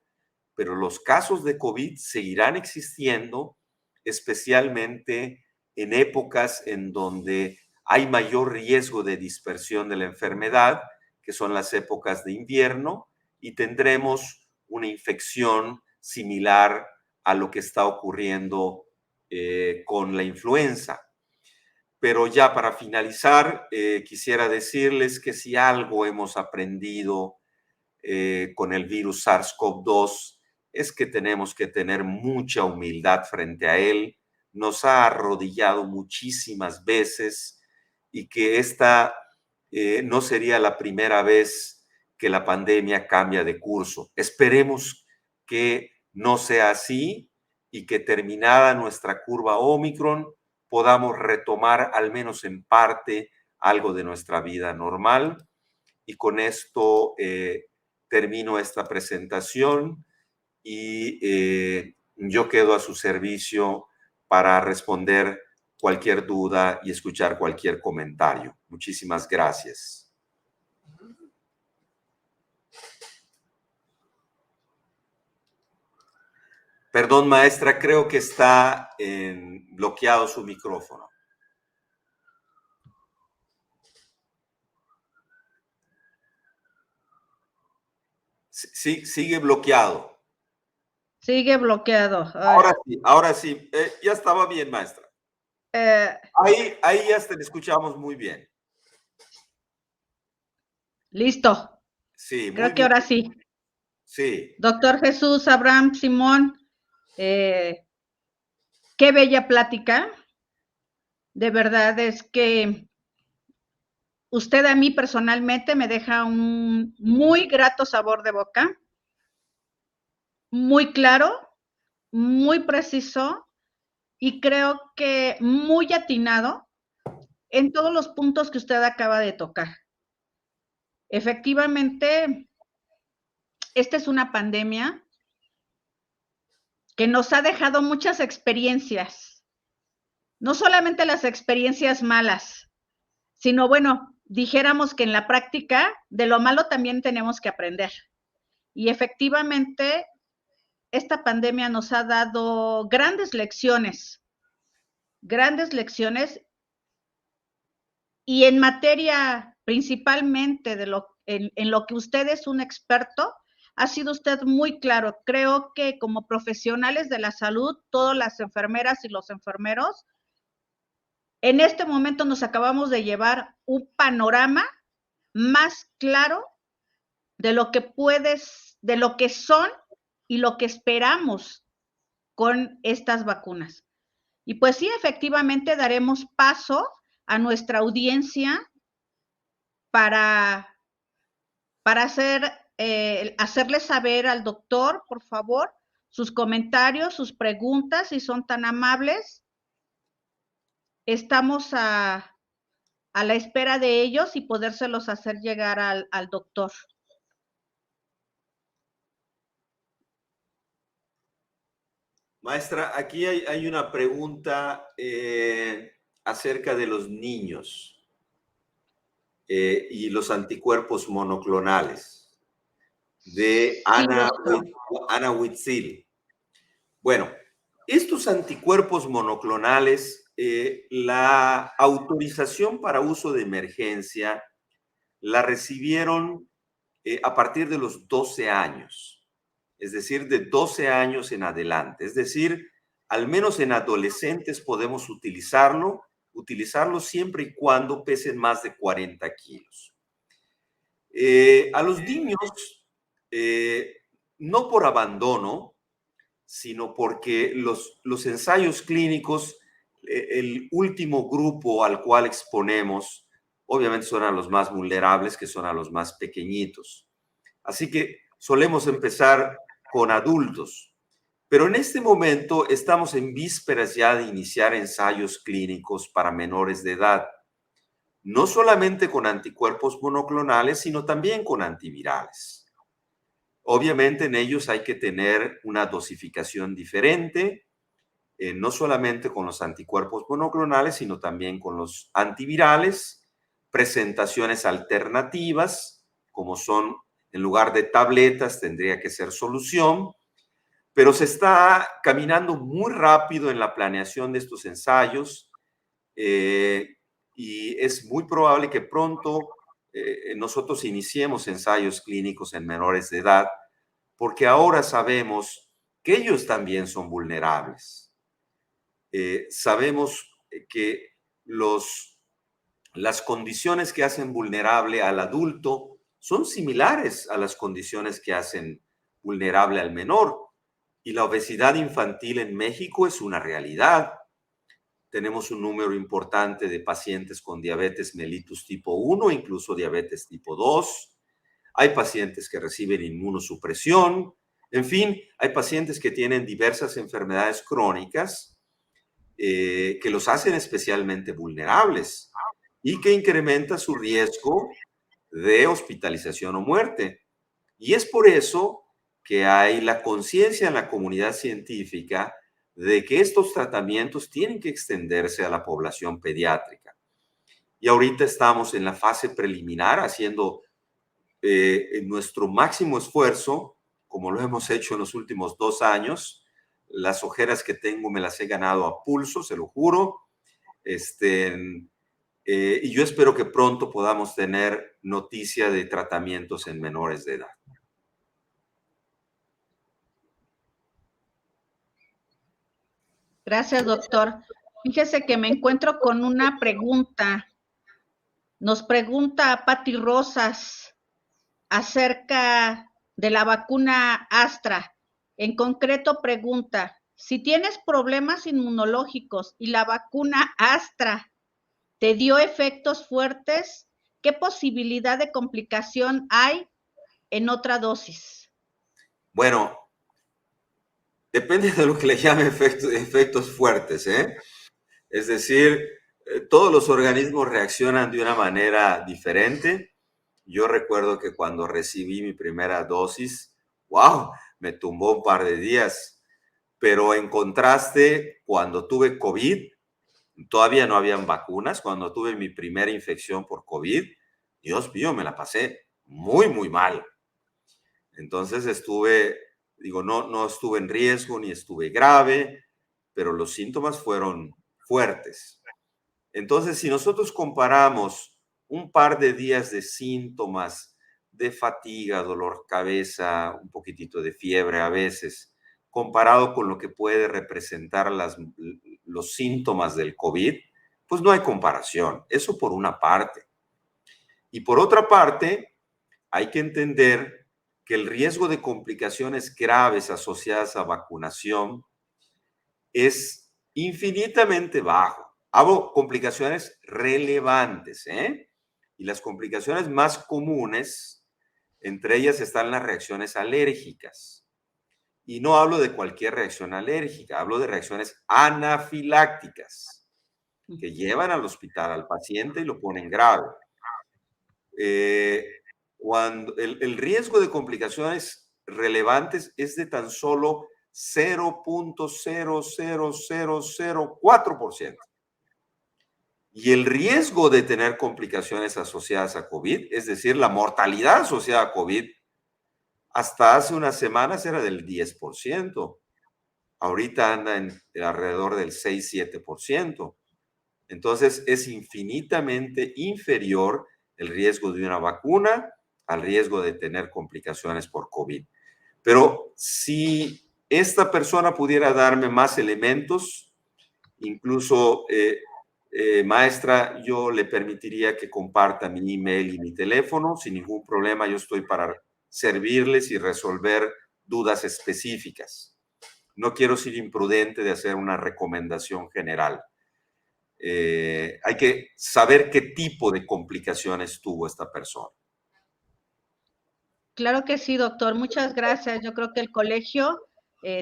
pero los casos de COVID seguirán existiendo, especialmente en épocas en donde hay mayor riesgo de dispersión de la enfermedad, que son las épocas de invierno, y tendremos una infección similar a lo que está ocurriendo con la influenza. Pero ya para finalizar, quisiera decirles que si algo hemos aprendido con el virus SARS-CoV-2 es que tenemos que tener mucha humildad frente a él. Nos ha arrodillado muchísimas veces y que esta no sería la primera vez que la pandemia cambia de curso. Esperemos que no sea así y que terminada nuestra curva Omicron podamos retomar al menos en parte algo de nuestra vida normal. Y con esto termino esta presentación y yo quedo a su servicio para responder cualquier duda y escuchar cualquier comentario. Muchísimas gracias. Perdón, maestra, creo que está bloqueado su micrófono. Sí, sigue bloqueado. Sigue bloqueado. Ahora sí. Ya estaba bien, maestra. Ahí ya te escuchamos muy bien. Listo. Sí, creo que ahora sí. Sí. Doctor Jesús Abraham Simón, qué bella plática. De verdad es que usted a mí personalmente me deja un muy grato sabor de boca, muy claro, muy preciso y creo que muy atinado en todos los puntos que usted acaba de tocar. Efectivamente, esta es una pandemia que nos ha dejado muchas experiencias, no solamente las experiencias malas, sino bueno, dijéramos que en la práctica de lo malo también tenemos que aprender. Y efectivamente, esta pandemia nos ha dado grandes lecciones y en materia principalmente en lo que usted es un experto, ha sido usted muy claro. Creo que como profesionales de la salud, todas las enfermeras y los enfermeros, en este momento nos acabamos de llevar un panorama más claro de lo que de lo que son y lo que esperamos con estas vacunas. Y pues sí, efectivamente daremos paso a nuestra audiencia para hacerle saber al doctor, por favor, sus comentarios, sus preguntas, si son tan amables. Estamos a la espera de ellos y podérselos hacer llegar al doctor. Maestra, aquí hay una pregunta acerca de los niños y los anticuerpos monoclonales de Ana Huitzil. Bueno, estos anticuerpos monoclonales, la autorización para uso de emergencia la recibieron a partir de los 12 años. Es decir, de 12 años en adelante. Es decir, al menos en adolescentes podemos utilizarlo siempre y cuando pesen más de 40 kilos. A los niños, no por abandono, sino porque los ensayos clínicos, el último grupo al cual exponemos, obviamente son a los más vulnerables, que son a los más pequeñitos. Así que solemos empezar con adultos. Pero en este momento estamos en vísperas ya de iniciar ensayos clínicos para menores de edad, no solamente con anticuerpos monoclonales, sino también con antivirales. Obviamente en ellos hay que tener una dosificación diferente. no solamente con los anticuerpos monoclonales, sino también con los antivirales, presentaciones alternativas, como son, en lugar de tabletas, tendría que ser solución, pero se está caminando muy rápido en la planeación de estos ensayos y es muy probable que pronto nosotros iniciemos ensayos clínicos en menores de edad, porque ahora sabemos que ellos también son vulnerables. Sabemos que las condiciones que hacen vulnerable al adulto son similares a las condiciones que hacen vulnerable al menor. Y la obesidad infantil en México es una realidad. Tenemos un número importante de pacientes con diabetes mellitus tipo 1, incluso diabetes tipo 2. Hay pacientes que reciben inmunosupresión. En fin, hay pacientes que tienen diversas enfermedades crónicas que los hacen especialmente vulnerables y que incrementa su riesgo de hospitalización o muerte. Y es por eso que hay la conciencia en la comunidad científica de que estos tratamientos tienen que extenderse a la población pediátrica. Y ahorita estamos en la fase preliminar haciendo nuestro máximo esfuerzo, como lo hemos hecho en los últimos 2 años. Las ojeras que tengo me las he ganado a pulso, se lo juro. Y yo espero que pronto podamos tener noticia de tratamientos en menores de edad. Gracias, doctor. Fíjese que me encuentro con una pregunta. Nos pregunta Patti Rosas acerca de la vacuna Astra. En concreto pregunta, si tienes problemas inmunológicos y la vacuna Astra te dio efectos fuertes, ¿qué posibilidad de complicación hay en otra dosis? Bueno, depende de lo que le llame efectos fuertes, ¿eh? Es decir, todos los organismos reaccionan de una manera diferente. Yo recuerdo que cuando recibí mi primera dosis, ¡wow!, me tumbó un par de días. Pero en contraste, cuando tuve COVID, todavía no habían vacunas. Cuando tuve mi primera infección por COVID, Dios mío, me la pasé muy, muy mal. Entonces no estuve en riesgo ni estuve grave, pero los síntomas fueron fuertes. Entonces, si nosotros comparamos un par de días de síntomas de fatiga, dolor de cabeza, un poquitito de fiebre a veces, comparado con lo que puede representar los síntomas del COVID, pues no hay comparación. Eso por una parte. Y por otra parte, hay que entender que el riesgo de complicaciones graves asociadas a vacunación es infinitamente bajo. Hago complicaciones relevantes, ¿eh? Y las complicaciones más comunes, entre ellas están las reacciones alérgicas. Y no hablo de cualquier reacción alérgica, hablo de reacciones anafilácticas que llevan al hospital al paciente y lo ponen grave. Cuando el riesgo de complicaciones relevantes es de tan solo 0.00004%. Y el riesgo de tener complicaciones asociadas a COVID, es decir, la mortalidad asociada a COVID, hasta hace unas semanas era del 10%. Ahorita anda en alrededor del 6-7%. Entonces, es infinitamente inferior el riesgo de una vacuna al riesgo de tener complicaciones por COVID. Pero si esta persona pudiera darme más elementos, incluso, maestra, yo le permitiría que comparta mi email y mi teléfono. Sin ningún problema, yo estoy para servirles y resolver dudas específicas. No quiero ser imprudente de hacer una recomendación general. Hay que saber qué tipo de complicaciones tuvo esta persona. Claro que sí, doctor. Muchas gracias. Yo creo que el colegio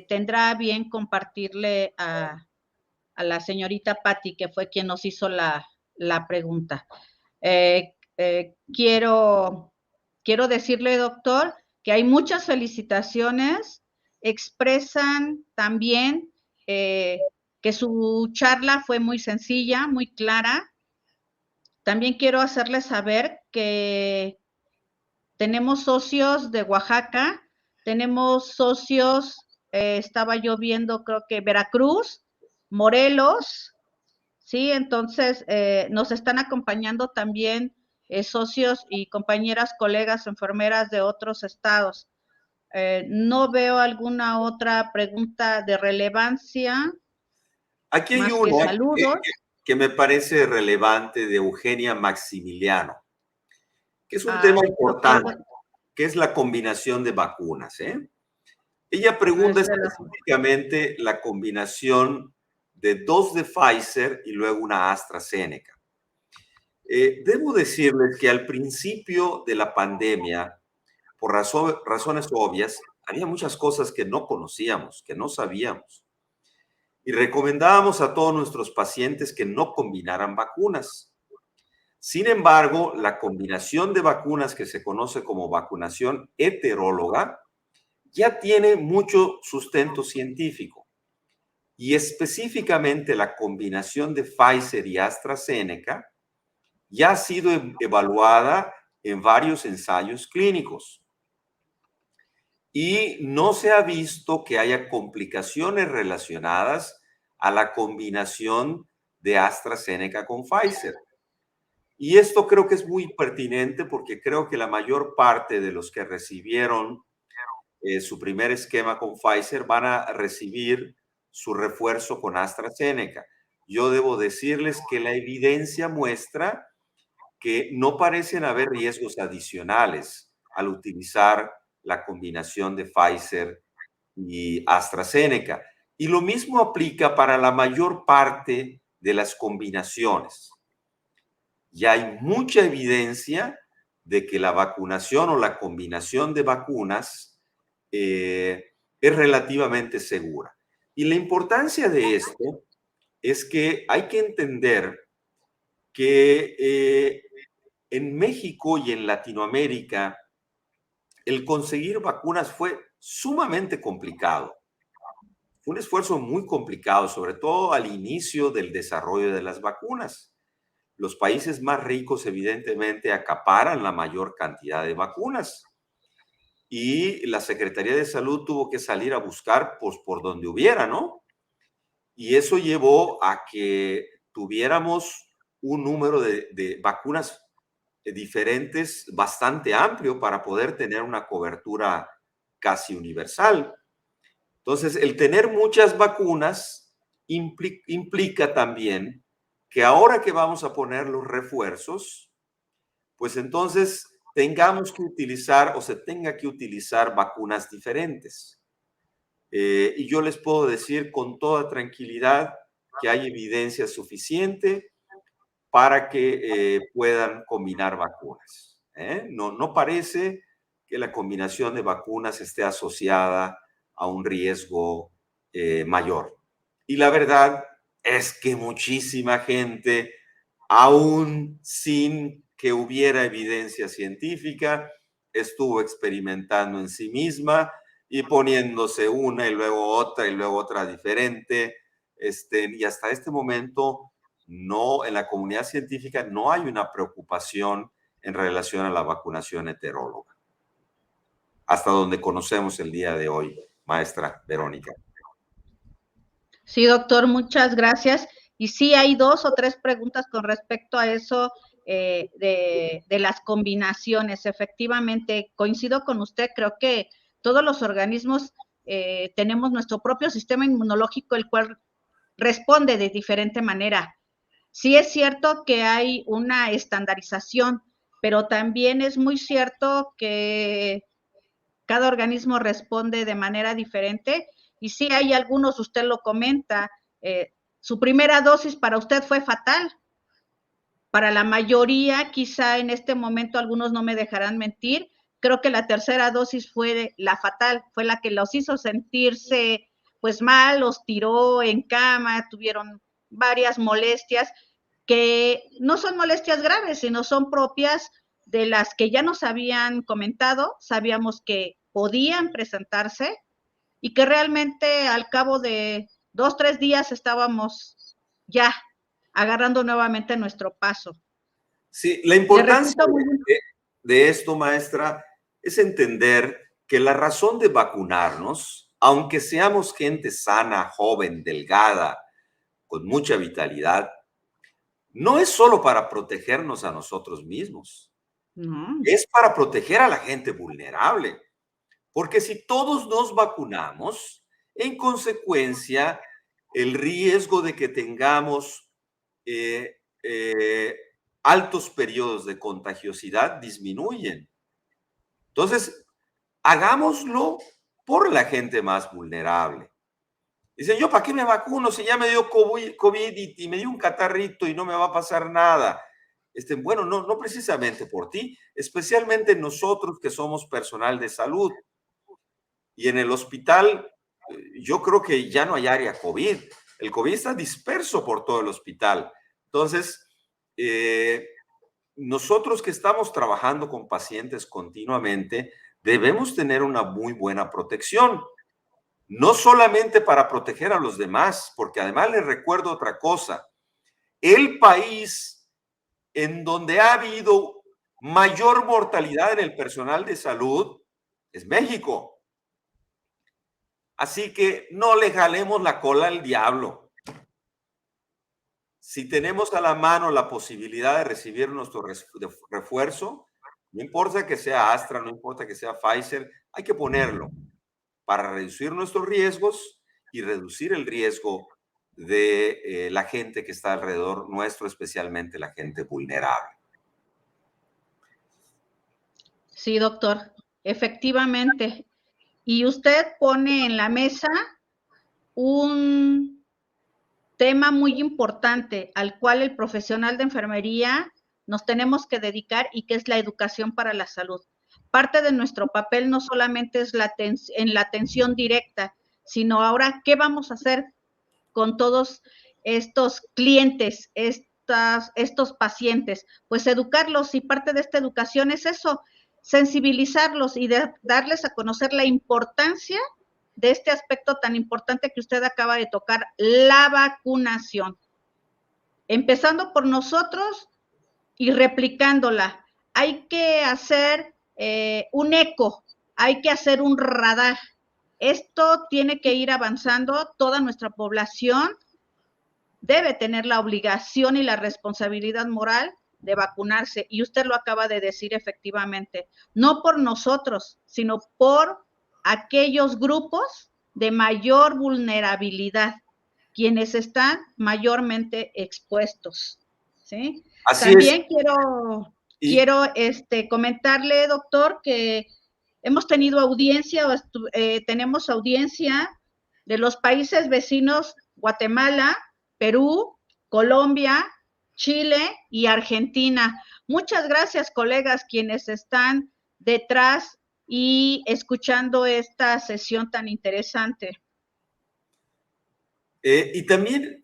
tendrá bien compartirle a la señorita Patti, que fue quien nos hizo la pregunta. Quiero decirle, doctor, que hay muchas felicitaciones. Expresan también que su charla fue muy sencilla, muy clara. También quiero hacerles saber que tenemos socios de Oaxaca, tenemos socios, estaba yo viendo, creo que Veracruz, Morelos, ¿sí? Entonces, nos están acompañando también socios y compañeras, colegas, enfermeras de otros estados. No veo alguna otra pregunta de relevancia, Aquí hay más que una saludos. que me parece relevante de Eugenia Maximiliano, que es un tema Doctor, importante, que es la combinación de vacunas. Ella pregunta específicamente la combinación de 2 de Pfizer y luego una AstraZeneca. Debo decirles que al principio de la pandemia, por razones obvias, había muchas cosas que no conocíamos, que no sabíamos. Y recomendábamos a todos nuestros pacientes que no combinaran vacunas. Sin embargo, la combinación de vacunas que se conoce como vacunación heteróloga ya tiene mucho sustento científico. Y específicamente la combinación de Pfizer y AstraZeneca ya ha sido evaluada en varios ensayos clínicos. Y no se ha visto que haya complicaciones relacionadas a la combinación de AstraZeneca con Pfizer. Y esto creo que es muy pertinente porque creo que la mayor parte de los que recibieron su primer esquema con Pfizer van a recibir su refuerzo con AstraZeneca. Yo debo decirles que la evidencia muestra que no parecen haber riesgos adicionales al utilizar la combinación de Pfizer y AstraZeneca. Y lo mismo aplica para la mayor parte de las combinaciones. Ya hay mucha evidencia de que la vacunación o la combinación de vacunas es relativamente segura. Y la importancia de esto es que hay que entender que en México y en Latinoamérica el conseguir vacunas fue sumamente complicado. Fue un esfuerzo muy complicado, sobre todo al inicio del desarrollo de las vacunas. Los países más ricos evidentemente acaparan la mayor cantidad de vacunas y la Secretaría de Salud tuvo que salir a buscar pues, por donde hubiera, ¿no? Y eso llevó a que tuviéramos un número de vacunas diferentes bastante amplio para poder tener una cobertura casi universal. Entonces, el tener muchas vacunas implica también que ahora que vamos a poner los refuerzos, pues entonces tengamos que utilizar o se tenga que utilizar vacunas diferentes. Y yo les puedo decir con toda tranquilidad que hay evidencia suficiente para que puedan combinar vacunas. No parece que la combinación de vacunas esté asociada a un riesgo mayor. Y la verdad es que muchísima gente, aún sin que hubiera evidencia científica, estuvo experimentando en sí misma y poniéndose una y luego otra diferente. Y hasta este momento, no, en la comunidad científica no hay una preocupación en relación a la vacunación heteróloga. Hasta donde conocemos el día de hoy, maestra Verónica. Sí, doctor, muchas gracias. Y sí, hay 2 o 3 preguntas con respecto a eso de las combinaciones. Efectivamente, coincido con usted, creo que todos los organismos tenemos nuestro propio sistema inmunológico, el cual responde de diferente manera. Sí es cierto que hay una estandarización, pero también es muy cierto que cada organismo responde de manera diferente y sí hay algunos, usted lo comenta, su primera dosis para usted fue fatal. Para la mayoría, quizá en este momento algunos no me dejarán mentir, creo que la tercera dosis fue la fatal, fue la que los hizo sentirse pues mal, los tiró en cama, tuvieron varias molestias que no son molestias graves, sino son propias de las que ya nos habían comentado, sabíamos que podían presentarse y que realmente al cabo de 2, 3 días estábamos ya agarrando nuevamente nuestro paso. Sí, la importancia de esto, maestra, es entender que la razón de vacunarnos, aunque seamos gente sana, joven, delgada, con mucha vitalidad, no es solo para protegernos a nosotros mismos, es para proteger a la gente vulnerable. Porque si todos nos vacunamos, en consecuencia, el riesgo de que tengamos altos periodos de contagiosidad disminuyen. Entonces, hagámoslo por la gente más vulnerable. Dicen, ¿yo para qué me vacuno si ya me dio COVID y me dio un catarrito y no me va a pasar nada? Bueno, no precisamente por ti, especialmente nosotros que somos personal de salud. Y en el hospital, yo creo que ya no hay área COVID. El COVID está disperso por todo el hospital. Entonces, nosotros que estamos trabajando con pacientes continuamente, debemos tener una muy buena protección. No solamente para proteger a los demás, porque además les recuerdo otra cosa. El país en donde ha habido mayor mortalidad en el personal de salud es México. Así que no le jalemos la cola al diablo. Si tenemos a la mano la posibilidad de recibir nuestro refuerzo, no importa que sea Astra, no importa que sea Pfizer, hay que ponerlo para reducir nuestros riesgos y reducir el riesgo de la gente que está alrededor nuestro, especialmente la gente vulnerable. Sí, doctor, efectivamente. Y usted pone en la mesa un tema muy importante al cual el profesional de enfermería nos tenemos que dedicar y que es la educación para la salud. Parte de nuestro papel no solamente es en la atención directa, sino ahora qué vamos a hacer con todos estos clientes, estos pacientes. Pues educarlos, y parte de esta educación es eso, sensibilizarlos y darles a conocer la importancia de este aspecto tan importante que usted acaba de tocar, la vacunación. Empezando por nosotros y replicándola. Hay que hacer un eco, hay que hacer un radar. Esto tiene que ir avanzando, toda nuestra población debe tener la obligación y la responsabilidad moral de vacunarse. Y usted lo acaba de decir efectivamente, no por nosotros, sino por aquellos grupos de mayor vulnerabilidad, quienes están mayormente expuestos, ¿sí? Así También es. quiero comentarle, doctor, que hemos tenido audiencia, tenemos audiencia de los países vecinos, Guatemala, Perú, Colombia, Chile y Argentina. Muchas gracias, colegas, quienes están detrás y escuchando esta sesión tan interesante. Y también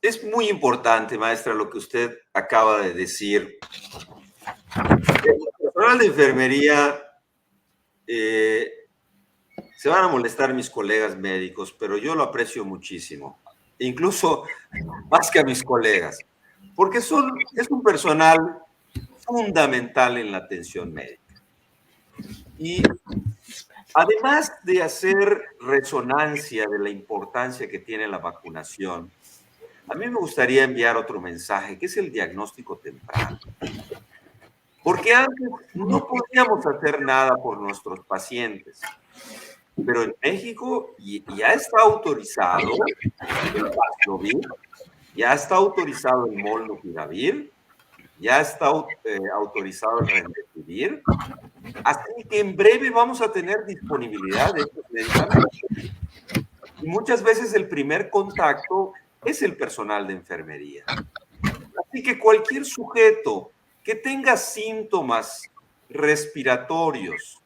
es muy importante, maestra, lo que usted acaba de decir. El personal de enfermería, se van a molestar mis colegas médicos, pero yo lo aprecio muchísimo, incluso más que a mis colegas, porque es un personal fundamental en la atención médica. Y además de hacer resonancia de la importancia que tiene la vacunación, a mí me gustaría enviar otro mensaje, que es el diagnóstico temprano. Porque antes no podíamos hacer nada por nuestros pacientes. Pero en México ya está autorizado el Paxlovid, ya está autorizado el Molnupiravir, ya está autorizado el Remdesivir. Así que en breve vamos a tener disponibilidad de estos medicamentos. Y muchas veces el primer contacto es el personal de enfermería. Así que cualquier sujeto que tenga síntomas respiratorios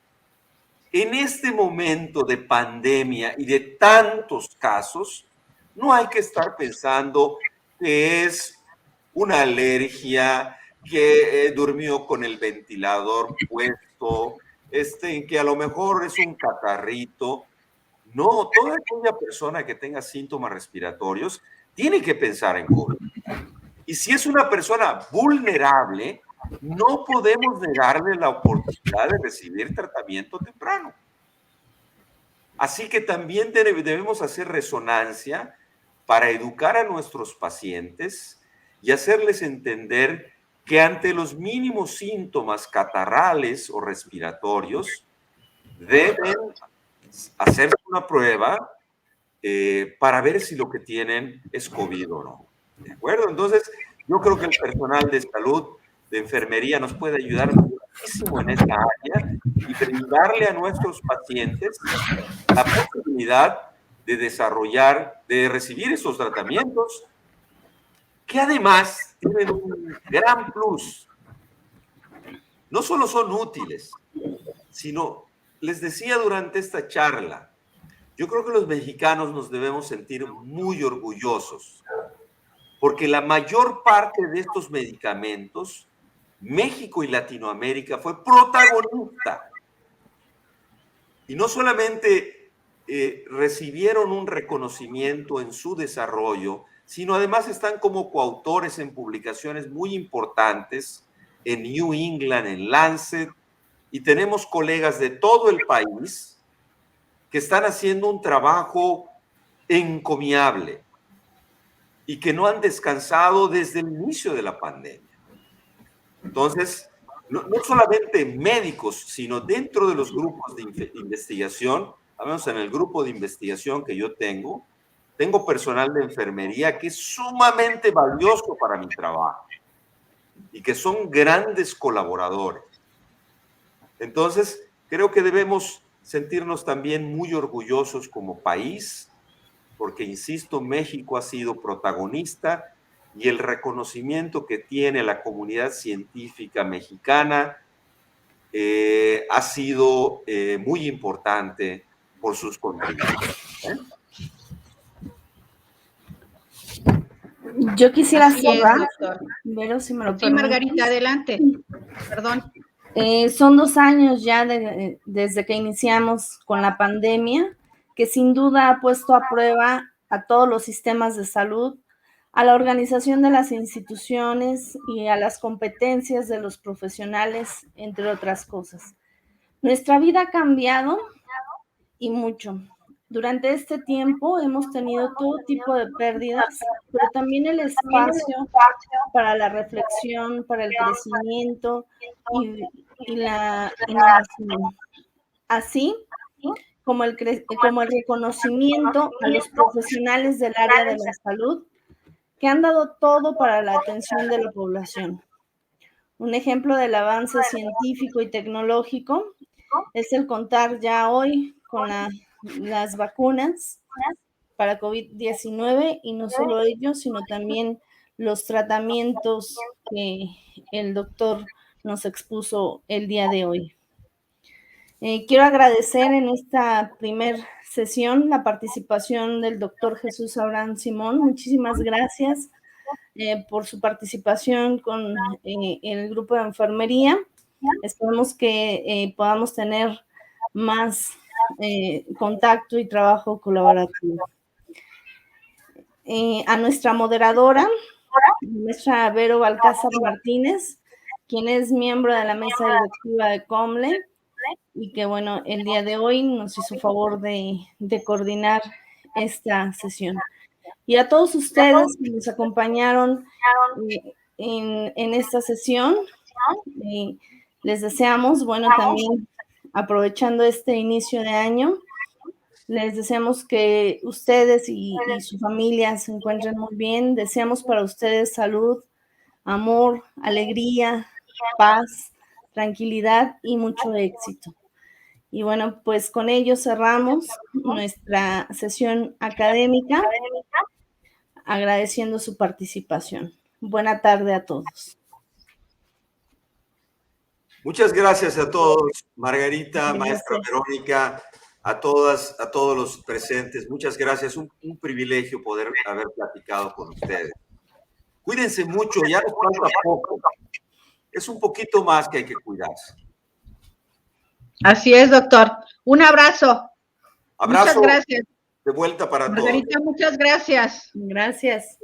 en este momento de pandemia y de tantos casos, no hay que estar pensando que es una alergia, que durmió con el ventilador puesto, que a lo mejor es un catarrito. No, toda aquella persona que tenga síntomas respiratorios tiene que pensar en COVID. Y si es una persona vulnerable, no podemos negarle la oportunidad de recibir tratamiento temprano. Así que también debemos hacer resonancia para educar a nuestros pacientes y hacerles entender que ante los mínimos síntomas catarrales o respiratorios deben hacerse una prueba para ver si lo que tienen es COVID o no. ¿De acuerdo? Entonces, yo creo que el personal de salud, de enfermería, nos puede ayudar muchísimo en esta área y brindarle a nuestros pacientes la posibilidad de desarrollar, de recibir esos tratamientos, que además tienen un gran plus. No solo son útiles, sino, les decía durante esta charla, yo creo que los mexicanos nos debemos sentir muy orgullosos, porque la mayor parte de estos medicamentos, México y Latinoamérica fue protagonista. Y no solamente recibieron un reconocimiento en su desarrollo, sino además están como coautores en publicaciones muy importantes en New England, en Lancet, y tenemos colegas de todo el país que están haciendo un trabajo encomiable y que no han descansado desde el inicio de la pandemia. Entonces, no solamente médicos, sino dentro de los grupos de investigación, al menos en el grupo de investigación que yo tengo personal de enfermería que es sumamente valioso para mi trabajo y que son grandes colaboradores. Entonces, creo que debemos sentirnos también muy orgullosos como país, porque, insisto, México ha sido protagonista y el reconocimiento que tiene la comunidad científica mexicana ha sido muy importante por sus contribuciones. Yo quisiera cerrar, pero si me lo permites. Sí, Margarita, adelante. Perdón. Son 2 años ya desde que iniciamos con la pandemia, que sin duda ha puesto a prueba a todos los sistemas de salud, a la organización de las instituciones y a las competencias de los profesionales, entre otras cosas. Nuestra vida ha cambiado y mucho. Durante este tiempo hemos tenido todo tipo de pérdidas, pero también el espacio para la reflexión, para el crecimiento y la innovación. Así como el reconocimiento a los profesionales del área de la salud que han dado todo para la atención de la población. Un ejemplo del avance científico y tecnológico es el contar ya hoy con las vacunas para COVID-19 y no solo ellos, sino también los tratamientos que el doctor nos expuso el día de hoy. Quiero agradecer en esta primer sesión la participación del doctor Jesús Abraham Simón. Muchísimas gracias por su participación con el grupo de enfermería. Esperamos que podamos tener más contacto y trabajo colaborativo. A nuestra moderadora, nuestra Vero Balcázar Martínez, quien es miembro de la mesa directiva de Comle y que, bueno, el día de hoy nos hizo favor de coordinar esta sesión. Y a todos ustedes que nos acompañaron en esta sesión, les deseamos, bueno, también aprovechando este inicio de año, les deseamos que ustedes y su familia se encuentren muy bien. Deseamos para ustedes salud, amor, alegría, paz, tranquilidad y mucho éxito. Y bueno, pues con ello cerramos nuestra sesión académica, agradeciendo su participación. Buena tarde a todos. Muchas gracias a todos, Margarita, maestra Verónica, a todas, a todos los presentes. Muchas gracias. Un privilegio poder haber platicado con ustedes. Cuídense mucho, ya nos falta poco. Es un poquito más que hay que cuidarse. Así es, doctor. Un abrazo. Abrazo. Muchas gracias. De vuelta para todos. Margarita, muchas gracias. Gracias.